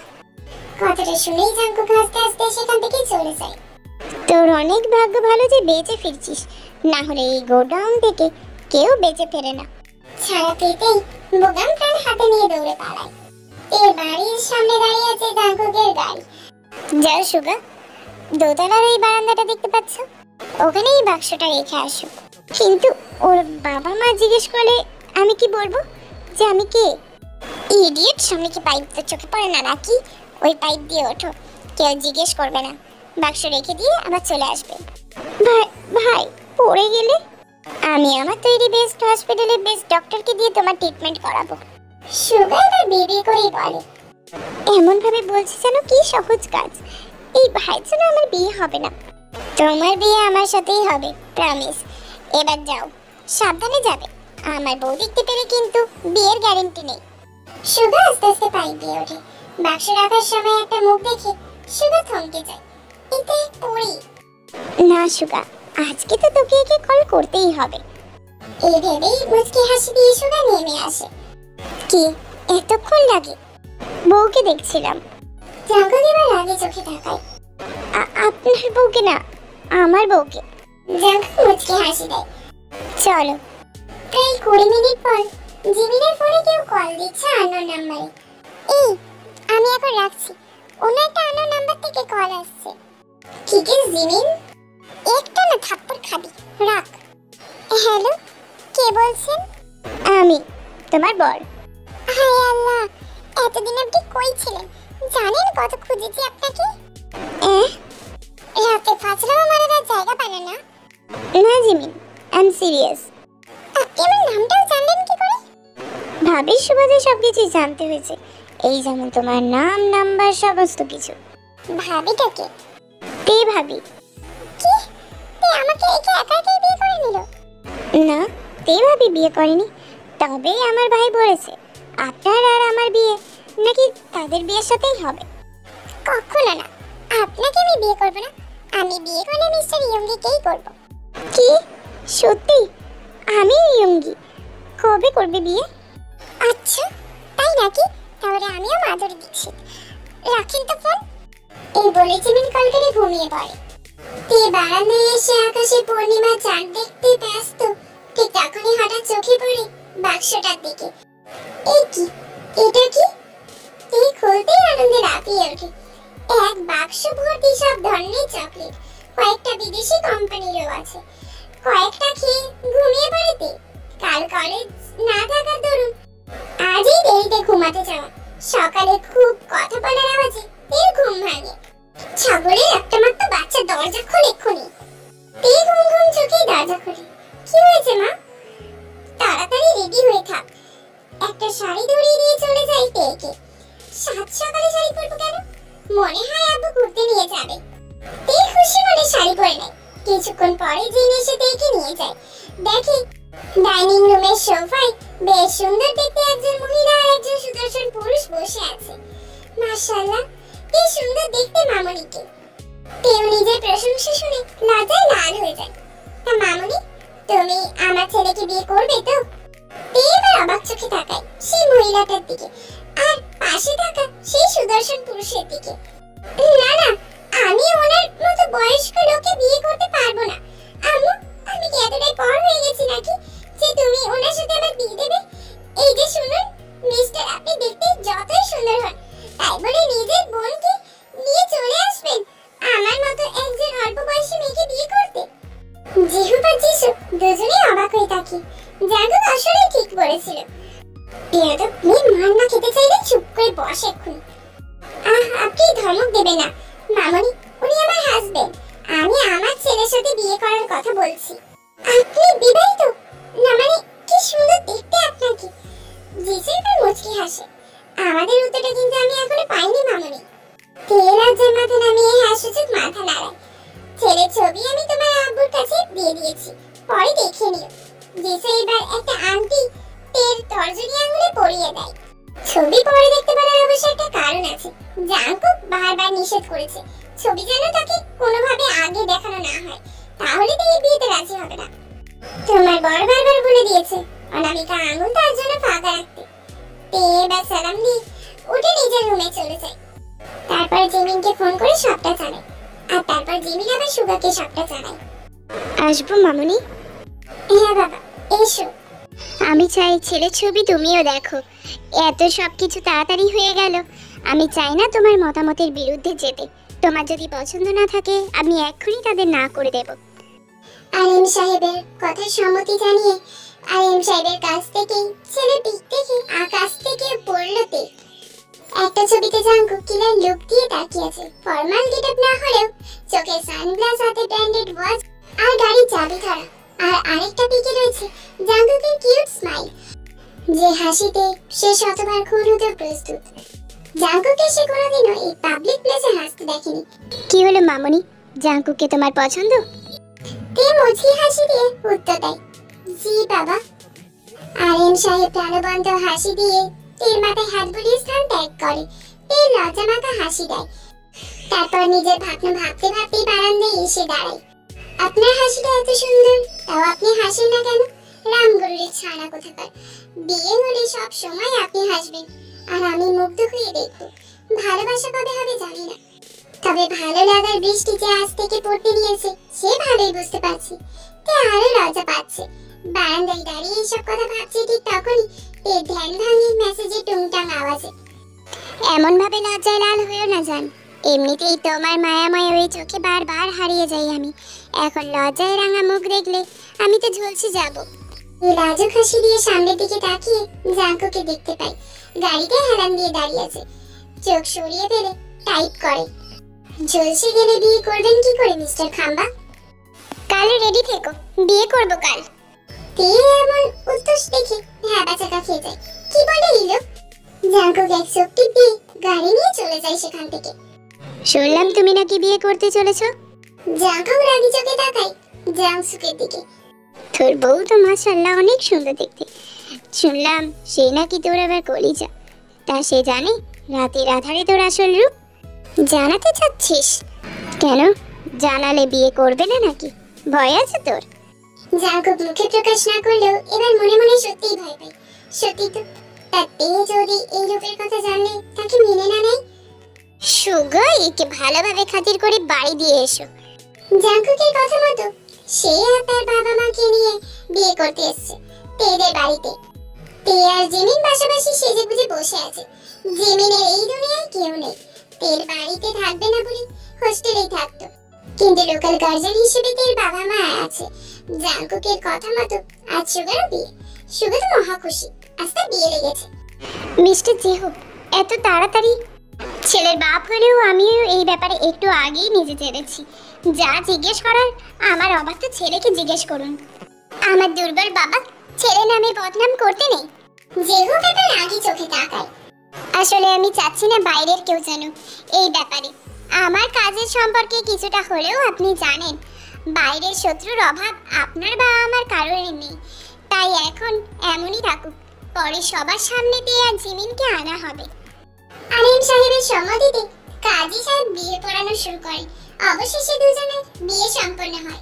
কথাটা শুনেই জাংকুক হাসতে হাসতে সেখান থেকে চলে যায়। তোর অনেক ভাগ্য ভালো যে বেঁচে ফিরছিস, না হলে এই গোডাউন থেকে কেউ বেঁচে ফেরে না। ছাড়া পেতেই বুগাম প্রাণ হাতে নিয়ে দৌড়ে পালায়। এর বাড়ির সামনে দাঁড়িয়ে আছে জাংকুকের গাড়ি। যাও সুগা, দোতলার এই বারান্দাটা দেখতে পাচ্ছ, ওখানে এই বাক্সটা রেখে আসো। কিন্তু ওর বাবা মা জিজ্ঞেস করলে আমি কি বলবো যে আমি কে? ইডিয়েট, সামনে কি পাইপ তো চোখে পড়ে না নাকি? ওই পাইপ দিয়ে ওঠো, কেউ জিজ্ঞেস করবে না। বাক্স রেখে দিয়ে আবার চলে আসবে। ভাই পড়ে গেলে? আমি আমার তৈরি বেস্ট হসপিটালে বেস্ট ডক্টরকে দিয়ে তোমার ট্রিটমেন্ট করাবো। সুগা এবার বেবি করেই বলে। এমন ভাবে বলছি যেন কি সহজ কাজ। এই ভাইয়ের জন্য আমার বিয়ে হবে না। তোমার বিয়ে আমার সাথেই হবে, প্রমিস। এবার যাও, সাবধানে যাবে। আমার বউ দেখতে পেলে কিন্তু বিয়ের গ্যারান্টি নেই। সুগা আস্তে আস্তে পাইপ দিয়ে ওঠে। বাক্স রাখার সময় একটা মুখ দেখে সুগা থমকে যায়। এটা পড়ি না সুগা, আজকে তো তোকে একে কল করতেই হবে। এই ভেবেই মুচকি হাসি দিয়ে সুগা নেমে আসে। কি এতক্ষণ লাগে? বউকে দেখছিলাম। জাঙ্কুক এবার রাগে চোখে তাকায়। আপনার বউকে না, আমার বউকে। জাঙ্কুক মুচকি হাসি দেয়। চলো। প্রায় 20 মিনিট পর জিমিনের ফোনে কেউ কল দিচ্ছে আননোন নাম্বারে। এই, আমি এখন রাখছি, অন্য একটা আননোন নাম্বার থেকে কল আসছে। কি জিমিন? একটা না থাপ্পড় খাবি, রাখ। হ্যালো, কে বলছেন? আমি তোমার বর। হায় আল্লাহ, এতদিন আপনি কই ছিলেন? জানেন কত খুঁজেছি আপনাকে। রাতে ফাজলামো মারার আর জায়গা পারে না। না জিমিন, আই এম সিরিয়াস। আপনি আমার নামটাও জানলেন কি করে? ভাবির সুবাদে সবকিছুই জানতে হয়েছে, এই যেমন তোমার নাম, নাম্বার, সমস্ত কিছু। ভাবিটাকে? তে ভাবি। কি? তে আমাকে একা একাই বিয়ে করে নিল? না, তে ভাবি বিয়ে করেনি, তবে আমার ভাই বলেছে আপনার আর আমার বিয়ে নাকি তাদের বিয়ের সাথেই হবে। কখনো না, আপনাকে আমি বিয়ে করব না। আমি বিয়ে করলে মিস্টার ইয়ঙ্গিকেই করব। কি? সত্যি? আমি ইয়ঙ্গি? কবে করবে বিয়ে? আচ্ছা, তাই নাকি? তাহলে আমিও মাধুরী দীক্ষিত। রাখেন তো ফোন। এই বলে জিমিন কল করে ঘুমিয়ে পড়ে। তে বারান্দায় এসে আকাশে পূর্ণিমা চাঁদ দেখতে ব্যস্ত। ঠিক তখনই হঠাৎ চোখে পড়ে বাক্সটার দিকে। এই কি? এটা কি? তে খুলতেই আনন্দে লাফিয়ে ওঠে। এক বাক্স ভর্তি সব ধরনের চকলেট, কয়েকটা বিদেশি কোম্পানিরও আছে। কয়েকটা খেয়ে ঘুমিয়ে পড়ে তে। কাল কলেজ না থাকার দরুন আজই দেরিতে ঘুমাতে যাওয়া। সকালে খুব কথা বলার আওয়াজে তের ঘুম ভাঙে। ছাগলের একটা মাত্র বাচ্চা দরজা খোলে এক্ষুনি। তে ঘুম ঘুম চোখে দরজা খোলে। কি হয়েছে মা? তাড়াতাড়ি রেডি হয়ে থাক। একটা শাড়ি ধরিয়ে দিয়ে চলে যাই তেকে। সাত সকালে শাড়ি পরবো কেন? মনে হয় আব্বু ঘুরতে নিয়ে যাবে। তে খুশি মনে শাড়ি পরে নেয়। কিছুক্ষণ পরে জিন এসে তেকে নিয়ে যায়। দেখি ডাইনিং রুমের সোফায় বেশ সুন্দর দেখতে একজন মহিলা আর একজন সুদর্শন পুরুষ বসে আছে। মাশাআল্লাহ, কি সুন্দর দেখতে মামুনিকে। তেও নিজের প্রশংসা শুনে লজ্জায় লাল হয়ে যায়। তা মামুনি, তুমি আমার ছেলেকে বিয়ে করবে তো? তে এবার অবাক চোখে তাকায় সেই মহিলাটার দিকে আর পাশে থাকা সেই সুদর্শন পুরুষের দিকে। না না, আমি ওনার মতো বয়স্ক লোককে বিয়ে করতে পারবো না। আম্মু, আমি কি এতটাই পর হয়ে গেছি নাকি যে তুমি ওনার সাথে আমার বিয়ে দেবে? এই যে শুনুন মিস্টার, আপনি দেখতে যতই সুন্দর হন, তাই বলে নিজের বোনকে নিয়ে চলে আসবেন আমার মতো একজন অল্প বয়সী মেয়েকে বিয়ে করতে? জিহু বা জিসু দুজনেই অবাক হয়ে থাকে। জাদু আসলে ঠিক বলেছিল। বেয়াদব মেয়ে মার না খেতে চাইলে চুপ করে বস এক্ষুনি। আপনি ধমক দেবেন না মামনি, উনি আমার হাজবেন্ড। আমি আমার ছেলের সাথে বিয়ে করার কথা বলছি। আপনি বিবাহিত? না মানে কি সুন্দর দেখতে আপনাকে। জিসু এবার মুচকি হাসে। আমাদের উত্তরটা কিন্তু আমি এখনো পাইনি মামনি। লজ্জার মাথা নামিয়ে হাসিচুক মাথা নাড়ায়। ছেলের ছবি আমি তোমার আব্বুর কাছে দিয়ে দিয়েছি, পরে দেখে নিও। জিসু এবার একটা আংটি তের তর্জনী আঙুলে পরিয়ে দেয়। ছবি পরে দেখতে পারার অবশ্য একটা কারণ আছে। জাঙ্কুক বারবার নিষেধ করেছে ছবি যেন তাকে কোনোভাবে আগে দেখানো না হয়, তাহলে তো এই বিয়েতে রাজি হবে না। তোমার বড় বারবার বলে দিয়েছে অনামিকা আঙুল তার জন্য ফাঁকা রাখতে। তে এবার সালাম দিয়ে উঠে নিজের রুমে চলে যায়। তারপর জিমিনকে ফোন করে সবটা জানায়, আর তারপর জিমিন আবার সুগাকে সবটা জানায়। আসবো মামুনি? হ্যাঁ বাবা, এসো। আমি চাই ছেলের ছবি তুমিও দেখো। এত সব কিছু তাড়াতাড়ি হয়ে গেল। আমি চাই না তোমার মতামতের বিরুদ্ধে যেতে। তোমার যদি পছন্দ না থাকে আমি এক্ষুনি তাদের না করে দেব। আলিম সাহেবের কথা সম্মতি জানিয়ে আলিম সাহেবের কাছ থেকে ছেলের পিক দেখে আকাশ থেকে পড়ল তে। একটা ছবিতে জাঙ্কুক কিলার লুক দিয়ে তাকিয়ে আছে। ফর্মাল গেটআপ না হলেও চোখে সানগ্লাস, হাতে ব্র্যান্ডেড ওয়াচ আর গাড়ির চাবি ধরা। আর আরেকটা পিকে রয়েছে জাঙ্কুকের কিউট স্মাইল, যে হাসিতে সে শতবার খুন হতে প্রস্তুত। জাঙ্কুককে সে কোনোদিনও এই পাবলিক প্লেসে হাসতে দেখেনি। কি হলো মামুনি, জাঙ্কুককে তোমার পছন্দ? তে মুচকি হাসি দিয়ে উত্তর দেয়, জি বাবা। আলিম সাহেব প্রাণবন্ত হাসি দিয়ে তের মাথায় হাত বুলিয়ে স্থান ত্যাগ করে। তে লজ্জামাখা হাসি দেয়। তারপর নিজের ভাবনা ভাবতে ভাবতেই বারান্দায় এসে দাঁড়ায়। আপনার হাসিটা এত সুন্দর, তাও আপনি হাসেন না কেন? রামগরুরের ছানা কোথাকার। বিয়ে হলে সব সময় আপনি হাসবেন আর আমি মুগ্ধ হয়ে দেখব। ভালোবাসা কবে হবে জানি না, তবে ভালো লাগার বৃষ্টি যে আজ থেকে পড়তে নিয়েছে সে ভালোই বুঝতে পারছি। তে আরো লজ্জা পাচ্ছে। বারান্দায় দাঁড়িয়ে এসব কথা ভাবছে ঠিক তখনই এর ধ্যান ভাঙে মেসেজের টুংটাং আওয়াজে। এমন ভাবে লজ্জায় লাল হয়েও না জান, এমনিতেই তোমার মায়াময় ওই চোখে বারবার হারিয়ে যাই আমি। এখন লজ্জায় রাঙা মুখ দেখলে আমি তো ঝলসে যাব। এই লাজুক হাসি দিয়ে সামনের দিকে তাকিয়ে জাঙ্কুকে দেখতে পাই গাড়িতে হেলান দিয়ে দাঁড়িয়ে আছে। চোখ সরিয়ে ফেলে টাইপ করে, ঝলসে গেলে বিয়ে করবেন কি করে মিস্টার খাম্বা? কাল রেডি থেকো, বিয়ে করব কাল। তে এমন উত্তর দেখে হ্যাবাচাকা খেয়ে যায়। কি বলে লিলো? জাঙ্কুক এক শক্তি দিয়ে গাড়ি নিয়ে চলে যায় সেখান থেকে। শুনলাম তুমি নাকি বিয়ে করতে চলেছো। জাঙ্কুক রাগি চোখে তাকায় জাংসুকের দিকে। তোর বউ তো মাশাআল্লাহ অনেক সুন্দর দেখতে। শুনলাম সে নাকি তোর আবার কলিজা। তা সে জানে রাতের আধারে তোর আসল রূপ? জানাতে চাচ্ছিস? কেন, জানালে বিয়ে করবে না নাকি? ভয় আছে তোর? জাঙ্কুক মুখে প্রকাশ না করলেও এবার মনে মনে সত্যিই ভয় পায়। সত্যি তো, তার তে যদি এই রূপের কথা জানলে তাকে মেনে না নেয়। সুগা, একে ভালোভাবে খাতির করে বাড়ি দিয়ে এসো। জাঙ্কুকের কথা মতো সে আর তার বাবা মাকে নিয়ে বিয়ে করতে এসেছে তেদের বাড়িতে। তে আর জিমিন পাশাপাশি সেজে গুজে বসে আছে। জিমিনের এই দুনিয়ায় কেউ নেই, তের বাড়িতে থাকবে না বলে হোস্টেলেই থাকতো। কিন্তু লোকাল গার্জিয়ান হিসেবে তের বাবা মা আছে। জাঙ্কুকের কথা মতো আজ সুগারও বিয়ে। সুগা তো মহা খুশি, আজ তার বিয়ে লেগেছে। মিস্টার জেহু, এত তাড়াতাড়ি? ছেলের বাপ হলেও আমিও এই ব্যাপারে একটু আগেই নিজে জেনেছি। যা জিজ্ঞেস করার আমার অবাধ্য ছেলেকে জিজ্ঞেস করুন। আমার দুর্বল বাবা ছেলে নামে বদনাম করতে নেই। যেহু ব্যাপার আগে চোখে তাকায়। আসলে আমি চাচ্ছি না বাইরের কেউ জানুক এই ব্যাপারে। আমার কাজের সম্পর্কে কিছুটা হলেও আপনি জানেন। বাইরের শত্রুর অভাব আপনার বা আমার কারোরই নেই। তাই এখন এমনই থাকুক, পরে সবার সামনে দিয়ে আর জিমিনকে আনা হবে। আলিম সাহেবের সম্মতিতে কাজী সাহেব বিয়ে পড়ানো শুরু করে। অবশেষে দুজনের বিয়ে সম্পন্ন হয়।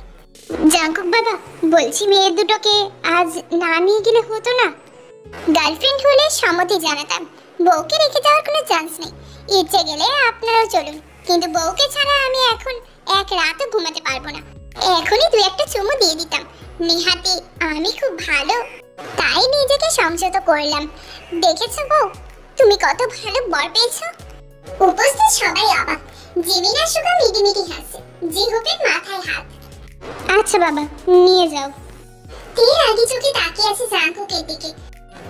জাঙ্কুক বাবা, বলছি মেয়ের দুটোকে আজ না নিয়ে গেলে হতো না? গার্লফ্রেন্ড হলে সম্মতি জানাতাম, বউকে রেখে যাওয়ার কোনো চান্স নেই। ইচ্ছে গেলে আপনারাও চলুন, কিন্তু বউকে ছাড়া আমি এখন এক রাতও ঘুমাতে পারবো না। এখনই দু একটা চুমু দিয়ে দিতাম। নেহাতি আমি খুব ভালো, তাই নিজেকে সংযত করলাম। দেখেছো বউ, তুমি কত ভালো বর পেয়েছো। উপস্থিত সবাই অবাক। জিমিন আর সুগা মিটিমিটি হাসে। জিহুপের মাথায় হাত। আচ্ছা বাবা, নিয়ে যাও। তে রাগি চোখে তাকিয়ে আছে জাঙ্কুকের দিকে।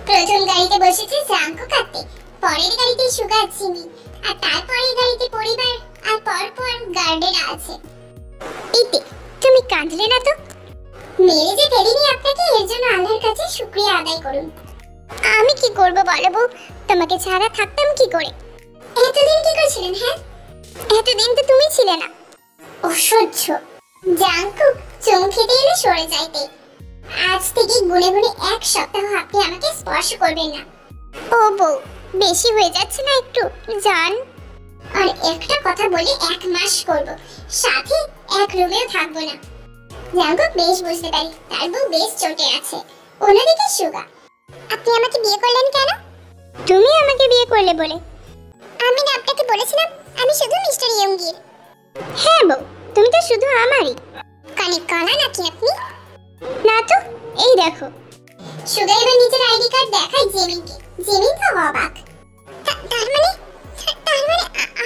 প্রথম গাড়িতে বসেছে জাঙ্কুক আর তে, পরের গাড়িতে সুগা আর জিমিন, আর তারপরের গাড়িতে পরিবার আর পরপর গার্ডেন আছে। ইতে, তুমি কাঁদলে না তো? মেরে যে ফেলিনি আপনাকে, এর জন্য আল্লাহর কাছে শুকরিয়া আদায় করুন। আমি কি করব বলো বউ, তোমাকে ছাড়া থাকতাম কি করে? এতদিন কি করছিলেন? হ্যাঁ, এতদিন তো তুমি ছিলে না। অসহ্য। জাঙ্কুক চুমু খেতে এলে সরে যাইতে। আজ থেকে গুনে গুনে এক সপ্তাহ আপনি আমাকে স্পর্শ করবেন না। ও বউ, বেশি হয়ে যাচ্ছে না একটু? জান, আর একটা কথা বলে 1 মাস করব, সাথে এক রুমেও থাকবো না। জাঙ্কুক বেশ বুঝতে পারি তার বউ বেশ চটে আছে। অন্যদিকে সুগা, আপনি আমাকে বিয়ে করলেন কেন? তুমি আমাকে বিয়ে করলে বলে। আমি না আপনাকে বলেছিলাম আমি শুধু মিস্টার ইয়ংগির। হ্যাঁ বউ, তুমি তো শুধু আমারই। কানে কানা নাকি আপনি? না তো, এই দেখো। সুগা এবার নিজের আইডি কার্ড দেখায় জিমিনকে। জিমিন তো অবাক। তার মানে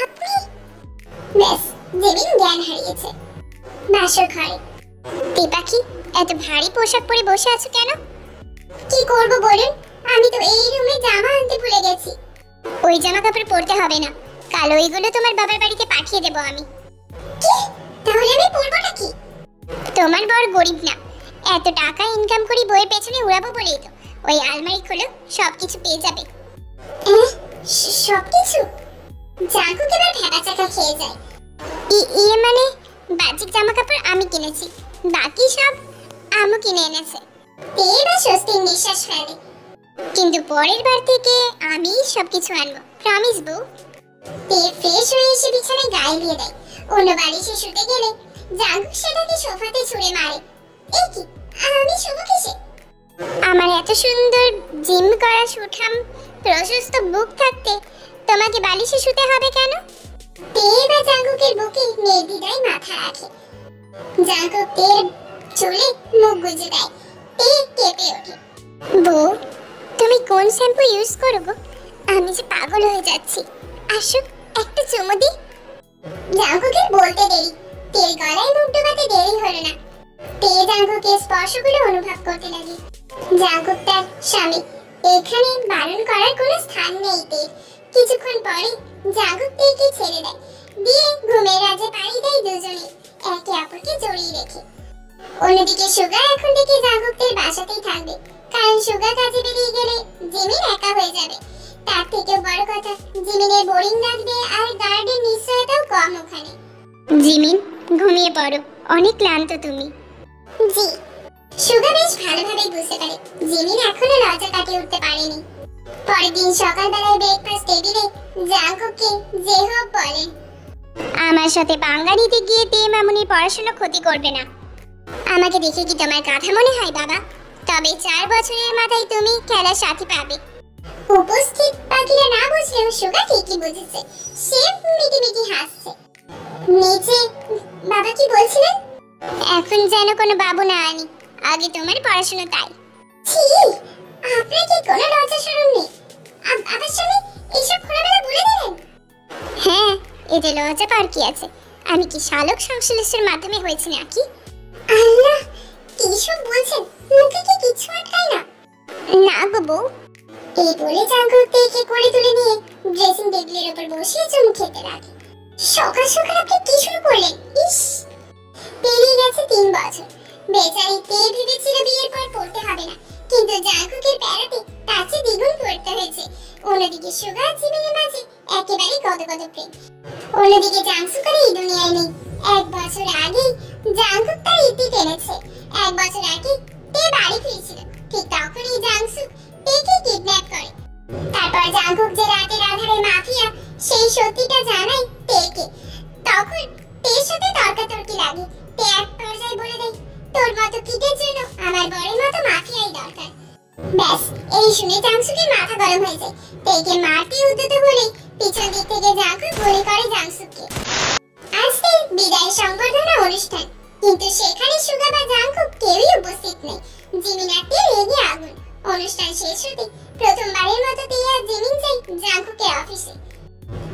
আপনি? ব্যাস, জিমিন জ্ঞান হারিয়েছে। বাসর ঘরে। তে পাখি, এত ভারী পোশাক পরে বসে আছো কেন? কি করব বলুন, আমি তো এই রুমে জামা আনতে ভুলে গেছি। ওই জামা কাপড় পরতে হবে না, কাল ওইগুলো তোমার বাবার বাড়িতে পাঠিয়ে দেবো আমি। কি? তাহলে আমি পরবটা কি? তোমার বর গরিব না, এত টাকা ইনকাম করি বইয়ের পেছনে উড়াবো বলেই তো। ওই আলমারি খোলো, সবকিছু পেয়ে যাবে। সবকিছু? জাঙ্কুক এবার ভেবাচাকা খেয়ে যায়। ইয়ে মানে, বাজিক জামা কাপড় আমি কিনেছি, বাকি সব আমু কিনে এনেছে। এবার স্বস্তির নিঃশ্বাস ফেলে। কিন্তু পরের বার থেকে আমি সবকিছু আনবো, প্রমিস বউ। তে ফ্রেশ হয়ে এসে বিছানায় গায়ে দিয়ে দেয়। অন্য বালিশে শুতে গেলে জাঙ্কুক সেটাকে সোফাতে ছুঁড়ে মারে। এই কি, আমি শুভ কিসে? আমার এত সুন্দর জিম করা সুঠাম প্রশস্ত বুক থাকতে তোমাকে বালিশে শুতে হবে কেন? তে বা জাঙ্কুকের বুকে নির্দ্বিধায় মাথা রাখে। জাঙ্কুক তের চুলে মুখ গুজে দেয়। তে কেঁপে ওঠে। বউ, তুমি কোন শ্যাম্পু ইউজ করো গো? আমি যে পাগল হয়ে যাচ্ছি। আসো, একটা চুমু দি। জাঙ্কুকের বলতে দেরি, তের গলায় মুখ ডোবাতে দেরি হলো না। তে জাঙ্কুক জাঙ্কুকের স্পর্শগুলো অনুভব করতে লাগে। জাঙ্কুক তার স্বামী, এখানে বারণ করার কোনো স্থান নেই তের। কিছুক্ষণ পরে জাঙ্কুক তেকে ছেড়ে দেয়, দিয়ে ঘুমের রাজ্যে পাড়ি দেয় দুজনে একে অপরকে জড়িয়ে রেখে। অন্যদিকে সুগা এখন থেকে জাঙ্কুকদের বাসাতেই থাকবে, কারণ সুগা কাজে বেরিয়ে গেলে জিমিন একা হয়ে যাবে। তার থেকেও বড় কথা, জিমিনের বোরিং লাগবে আর গার্ডের নিশ্চয়তাও কম ওখানে। জিমিন, ঘুমিয়ে পড়ো, অনেক ক্লান্ত তুমি। জি। সুগা বেশ ভালোভাবেই বুঝতে পারে জিমিন এখনো লজ্জা কাটিয়ে উঠতে পারেনি। পরের দিন সকালবেলায় ব্রেকফাস্ট টেবিলে জাঙ্কুককে যে হোক বলেন, আমার সাথে বাঙ্গা নিতে গিয়ে তে মামুনির পড়াশোনা ক্ষতি করবে না। আমাকে দেখে কি তোমার কথা মনে হয় বাবা? তবে 4 বছরের মাথায় তুমি খেলার সাথী পাবে। উপস্থিত বাকিরা না বুঝলেও সুগা ঠিকই বুঝেছে। সে মিটিমিটি হাসছে। নিচে বাবা কি বলছিলেন? এখন যেন কোনো বাবু না আনি, আগে তোমার পড়াশোনা তাই। ছি, আপনার কি কোনো লজ্জা শরম নেই? আবার সামনে এইসব খোলামেলা বলে দিলেন? হ্যাঁ, এতে লজ্জা পার কি আছে? আমি কি শালক সংশ্লেষের মাধ্যমে হয়েছি নাকি? আল্লাহ, কি সব বলছেন? মুখে কি কিছু আটকায় না? না গো বউ। এই বলে জাঙ্কুক তেকে করে তুলে নিয়ে ড্রেসিং টেবিলের উপর বসিয়ে চুমু খেতে লাগে। সকাল সকাল আপনি কি শুরু করলেন? ইস, পেরিয়ে গেছে 3 বছর। বেচারি তে ভেবেছিল বিয়ের পর পড়তে হবে না, কিন্তু জাঙ্কুকের প্যারাতে তার চেয়ে দ্বিগুণ পড়তে হয়েছে। অন্যদিকে সুগা জিমিনের মাঝে একেবারে গদগদ প্রেম। অন্যদিকে জাংসুকের এই দুনিয়ায় নেই। 1 বছর আগে জাঙ্কুক তার ইতি টেনেছে। 1 বছর আগে তে বাড়ি ফিরেছিল, ঠিক তখনই জাংসুক তেকে কিডন্যাপ করে। তারপর জাঙ্কুক যে রাতের আধারে মাফিয়া, সেই সত্যিটা জানাই তেকে। তখন তের সাথে তর্কাতর্কি লাগে। তে এক পর্যায়ে বলে দেয়, তোর মতো কিডের জন্য আমার বরের মতো মাফিয়াই দরকার। ব্যাস, এই শুনে জাংসুকের মাথা গরম হয়ে যায়। তেকে মারতে উদ্যত হলে পিছন দিক থেকে জাঙ্কুক গুলি করে জাংসুককে। আজকে বিদায় সংবর্ধনা অনুষ্ঠান, কিন্তু সেখানে সুগা বা জাঙ্কুক কেউই উপস্থিত নেই। জিমিন আর তে রেগে আগুন। অনুষ্ঠান শেষ হতে প্রথমবারের মতো তে আর জিমিন যাই জাঙ্কুকের অফিসে।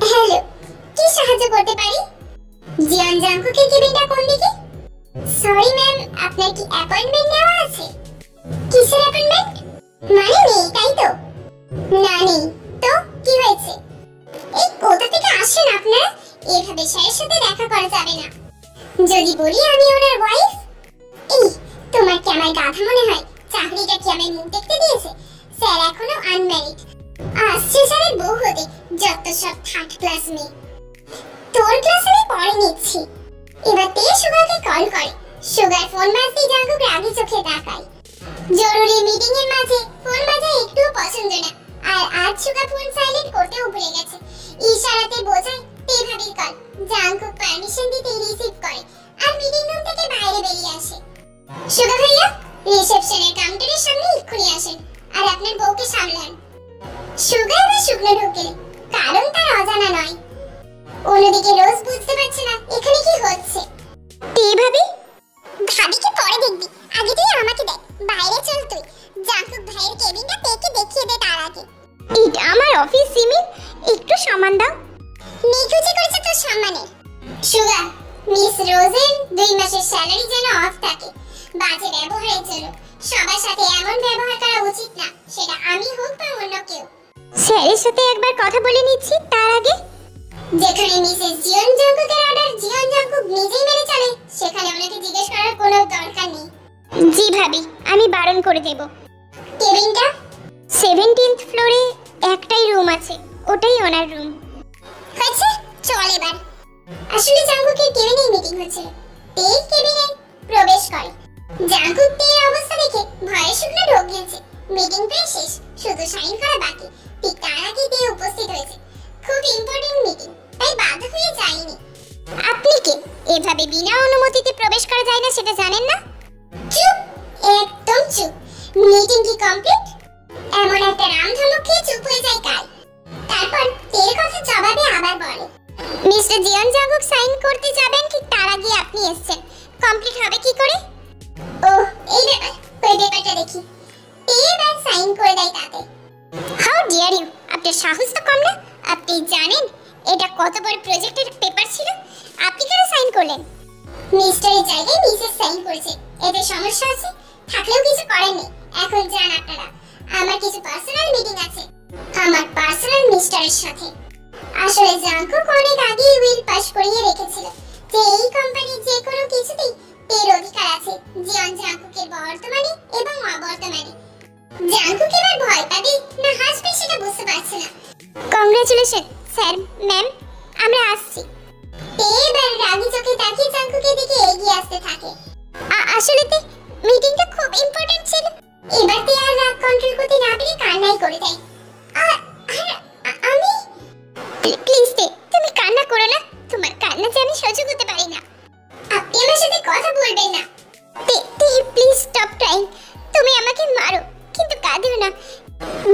হ্যালো, কি সাহায্য করতে পারি? জিয়ন জাঙ্কুকের কেবিনটা কোন দিকে? সরি ম্যাম, আপনার কি অ্যাপয়েন্টমেন্ট নেওয়া আছে? কিসের অ্যাপয়েন্টমেন্ট? মানে নেই তাই তো? না নেই তো কি হয়েছে? এই কোথা থেকে আসেন আপনারা? এভাবে স্যারের সাথে দেখা করা যাবে না। যদি বলি আমি ওনার ওয়াইফ? এই, তোমার কি আমার গাধা মনে হয়? চাকরিটা কি আমার মুখ দেখতে দিয়েছে? স্যার এখনো আনম্যারিড। আসছে স্যারের বউ হতে, যত সব 3rd ক্লাস মেয়ে। তোর ক্লাস আমি পরে নিচ্ছি। এবার তে সুগাকে কল করে। সুগার ফোন বাজতেই জাঙ্কুক রাগি চোখে তাকায়। জরুরি মিটিং এর মাঝে ফোন বাজায় একটুও পছন্দ না, আর আজ সুগা ফোন সাইলেন্ট করতেও ভুলে গেছে। ইশারাতে বোঝায় তে ভাবির কল। জাঙ্কুক পারমিশন দিতে রিসিভ করে আর মিটিং রুম থেকে বাইরে বেরিয়ে আসে। সুগা ভাইয়া, রিসেপশনের কাউন্টারের সামনে এক্ষুনি আসেন আর আপনার বউকে সামলান। সুগা এবার শুকনো ঢুকে, কারণ তার অজানা নয়। অন্যদিকে রোজ বুঝতে পারছে না এখানে কি হচ্ছে। তে ভাবি, ভাবিকে পরে দেখবি, আগে তুই আমাকে দেখ। বাইরে চল তুই। জাঙ্কুক ভাইয়ের কেবিনটা তেকে দেখিয়ে দে তার আগে। এটা আমার অফিস জিমিন, একটু সম্মান দাও। নিকুচি করেছে তোর সম্মানের। সুগা, মিস রোজের 2 মাসের স্যালারি যেন অফ থাকে। বাজে ব্যবহারের জন্য সবার সাথে এমন ব্যবহার করা উচিত না, সেটা আমি হোক বা অন্য কেউ। স্যারের সাথে একবার কথা বলে নিচ্ছি তার আগে। যেখানে মিসেস জিয়ন জাঙ্কুকের অর্ডার জিয়ন জাঙ্কুক নিজেই মেনে চলে, সেখানে ওনাকে জিজ্ঞেস করার কোনো দরকার নেই। জি ভাবি, আমি বারণ করে দেব। কেবিনটা 17th ফ্লোরে একটাই রুম আছে, ওটাই ওনার রুম। হয়েছে, চল এবার। আসলে জাঙ্কুকের কেবিনেই মিটিং হচ্ছে। তে কেবিনে প্রবেশ করে। জাঙ্কুক তের অবস্থা দেখে ভয়ে শুকনো ঢোক গিয়েছে। মিটিং প্রায় শেষ, শুধু সাইন করা বাকি। ঠিক তার আগে তে উপস্থিত হয়েছে। খুব ইম্পর্টেন্ট মিটিং, তাই বাধ্য হয়ে যায়নি। আপনি কে? এভাবে বিনা অনুমতিতে প্রবেশ করা যায় না সেটা জানেন না? চুপ, একদম চুপ। মিটিং কি কমপ্লিট? এমন একটা রামধনুক খেয়ে চুপ হয়ে যায় কাল। তারপর তের কথা জবাবে আবার বলে, মিস্টার জিয়ন জাঙ্কুক সাইন করতে যাবেন, ঠিক তার আগে আপনি এসেছেন। কমপ্লিট হবে কি করে? ও এই ব্যাপার, ওই পেপারটা দেখি। তে এবার সাইন করে দেয় তাতে। How dare you! আপনার সাহস তো কম না? আপনি জানেন এটা কত বড় প্রজেক্টের পেপার ছিল? আপনি কেন সাইন করলেন? মিস্টারের জায়গায় মিসেস সাইন করেছে, এতে সমস্যা আছে, থাকলেও কিছু করার নেই। এখন যান আপনারা, আমার কিছু পার্সোনাল মিটিং আছে আমার পার্সোনাল মিস্টারের সাথে। আসলে জাঙ্কুক অনেক আগেই উইল পাস করিয়ে রেখেছিল যে এই কোম্পানির যে কোনো কিছুতেই এর অধিকার আছে, জিয়ন জাঙ্কুকের বর্তমানে এবং অবর্তমানে। জাঙ্কুক এবার ভয় পাবে না হাসবে সেটা বুঝতে পারছে না। কংগ্রেচুলেশন স্যার ম্যাম, আমরা আসছি। এবার রাগী চোখে তাকিয়ে জাঙ্কুকের দিকে এগিয়ে আসতে থাকে। আসলে মিটিংটা খুব ইম্পর্টেন্ট ছিল। এবার তে আর রাগ কন্ট্রোল করতে না পেরে কান্নাই করে দেয়। আমি প্লিজ তুমি কান্না করো না, তোমার কান্না যে আমি সহ্য করতে পারি না। আপনি আমার সাথে কথা বলবেন না। Please stop crying. তুমি আমাকে মারো কিন্তু কাঁদিও না।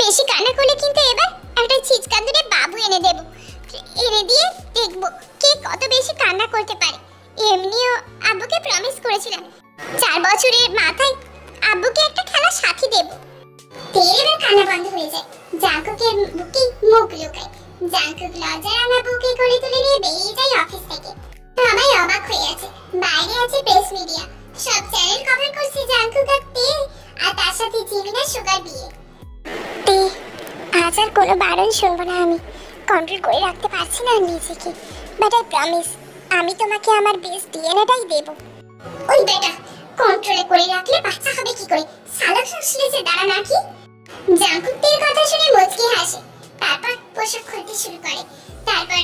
বেশি কান্না করলে কিন্তু এবার একটা ছিচকান্দুরে বাবু এনে দেব। এনে দিয়ে দেখবো কে কত বেশি কান্না করতে পারে। এমনিও আব্বুকে প্রমিস করেছিলাম 4 বছরের মাথায় আব্বুকে একটা খেলার সাথী দেব। এবার কান্না বন্ধ হয়ে যায়। জাঙ্কুকের বুকে মুখ লুকায়। জাঙ্কুক লজ্জা রাঙা বুকে কোলে তুলে নিয়ে বেরিয়ে যায় অফিস থেকে। সবাই অবাক হয়ে আছে। বাইরে আছে প্রেস মিডিয়া, সব চ্যানেল কভার করছে জাঙ্কুক আর তে, আর তার সাথে জিমিনের সুগার বিয়ে। আজ আর কোনো বারণ শুনবো না আমি। কন্ট্রোল করে রাখতে পারছি না নিজেকে, বাট আই প্রমিস আমি তোমাকে আমার বেস্ট ডিএনএটাই দেব। ওই বেটা, কন্ট্রোলে করে রাখলে বাচ্চা হবে কি করে? সালাক শুনছে দাঁড়া নাকি? জাঙ্কুক তের কথা শুনে মুচকি হাসে। তারপর পোশাক খুলতে শুরু করে। তারপর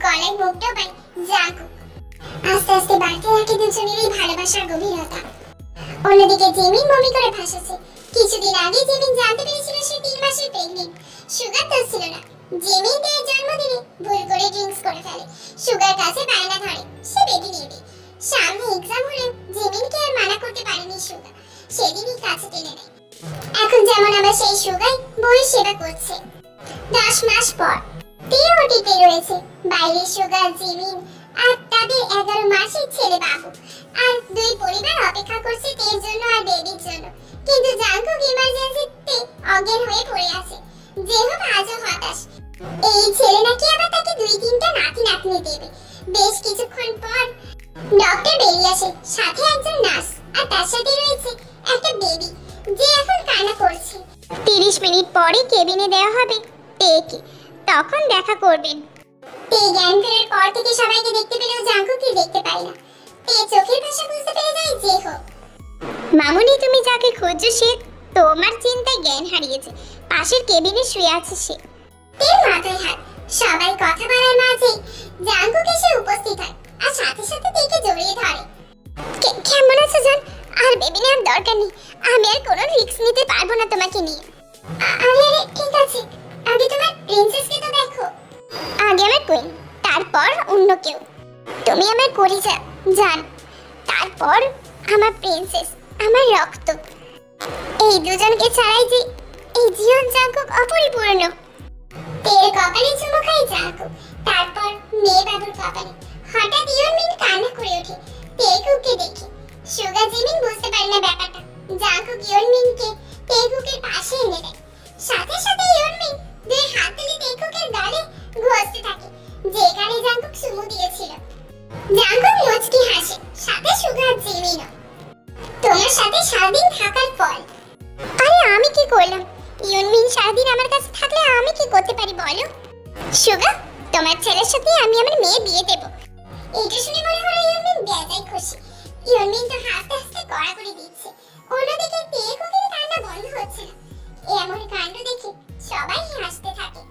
গলায় মুখ ডোবায় জাঙ্কুক। আস্তে আস্তে বাড়তে থাকে দুজনেরই ভালোবাসার গভীরতা। অন্যদিকে জিমিন মমি করে ভাসাচ্ছে। কিছুদিন আগে জিমিন জানতে পেরেছিল সে 3 মাসের প্রেগনেন্ট। সুগার তো ছিল না। জিমিন তের জন্মদিনে ভুল করে ড্রিঙ্কস করে ফেলে। সুগার কাছে বায়না ধরে সে বেবি নেবে। সামনে এক্সাম হলেও জিমিনকে আর মানা করতে পারেনি সুগা। সেদিনই কাছে টেনে নেয়। এখন যেমন আবার সেই সুগাই বউয়ের সেবা করছে। 10 মাস পর তে ওটিতে রয়েছে। বাইরে সুগা, জিমিন আর তাদের 11 মাসের ছেলে বাবু। আর দুই পরিবার অপেক্ষা করছে তের জন্য আর বেবির জন্য। কিন্তু জাঙ্কুক ইমার্জেন্সিতে অজ্ঞান হয়ে পড়ে আছে। যেহেতু আজও হতাশ। এই ছেলে নাকি আবার তাকে 2-3টা নাতি নাতনি দেবে। বেশ কিছুক্ষণ পর ডক্টর বেরিয়ে আসে, সাথে একজন নার্স, আর তার সাথে রয়েছে একটা বেবি যে এখন কান্না করছে। 30 মিনিট পরে কেবিনে দেওয়া হবে তেকে, তখন দেখা করবেন। তে জ্ঞান ফেরার পর থেকে সবাইকে দেখতে পেলেও জাঙ্কুককে দেখতে পায় না। তে চোখের ভাষা বুঝতে পেরে যায় যে হোক। মামুনি তুমি যাকে খুঁজছো সে তোমার চিন্তায় জ্ঞান হারিয়েছে। পাশের কেবিনে শুয়ে আছে সে। তের মাথায় হাত। সবাই কথা বলার মাঝে জাঙ্কুক এসে উপস্থিত হয় আর সাথে সাথে তেকে জড়িয়ে ধরে। কেমন আছো জান? আর বেবি নেওয়ার দরকার নেই, আমি আর কোনো রিস্ক নিতে পারবো না তোমাকে নিয়ে। আরে ঠিক আছে, আগে তোমার প্রিন্সেসকে তো দেখো। আগে আমার কুইন, তারপর অন্য কেউ। তুমি আমার কলিজা জান, তারপর আমার প্রিন্সেস, আমার রক্ত। এই দুজনকে ছাড়াই যে এই জীবন জাঙ্কুক অপরিপূর্ণ। তের কপালে চুমু খায় জাঙ্কুক। তারপর মেয়ে বাবুর কপালে। হঠাৎ ইয়নমিন কান্না করে ওঠে তেকুকে দেখে। সুগা জিমিন বুঝতে পারে না ব্যাপারটা। জাঙ্কুক ইয়নমিনকে তেকুকের পাশে এনে দেয়। সাথে সাথে ইয়নমিন দুই হাত তুলে তেকুকের গালে ঘষতে থাকে, যেখানে জাঙ্কুক চুমু দিয়েছিল। জাঙ্কুক মুচকি হাসে, সাথে সুগা জিমিনও। তোমার সাথে সারাদিন থাকার ফল। আরে আমি কি করলাম? ইয়নমিন সারাদিন আমার কাছে থাকলে আমি কি করতে পারি বলো? সুগা, তোমার ছেলের সাথে আমি আমার মেয়ে বিয়ে দেব। এটা শুনে মনে হলো ইয়নমিন বেজায় খুশি। ইয়নমিন তো হাসতে হাসতে গড়াগড়ি দিচ্ছে। অন্যদিকে তেকুকের কান্না বন্ধ হচ্ছে না। এমন কাণ্ড দেখে সবাই হাসতে থাকে।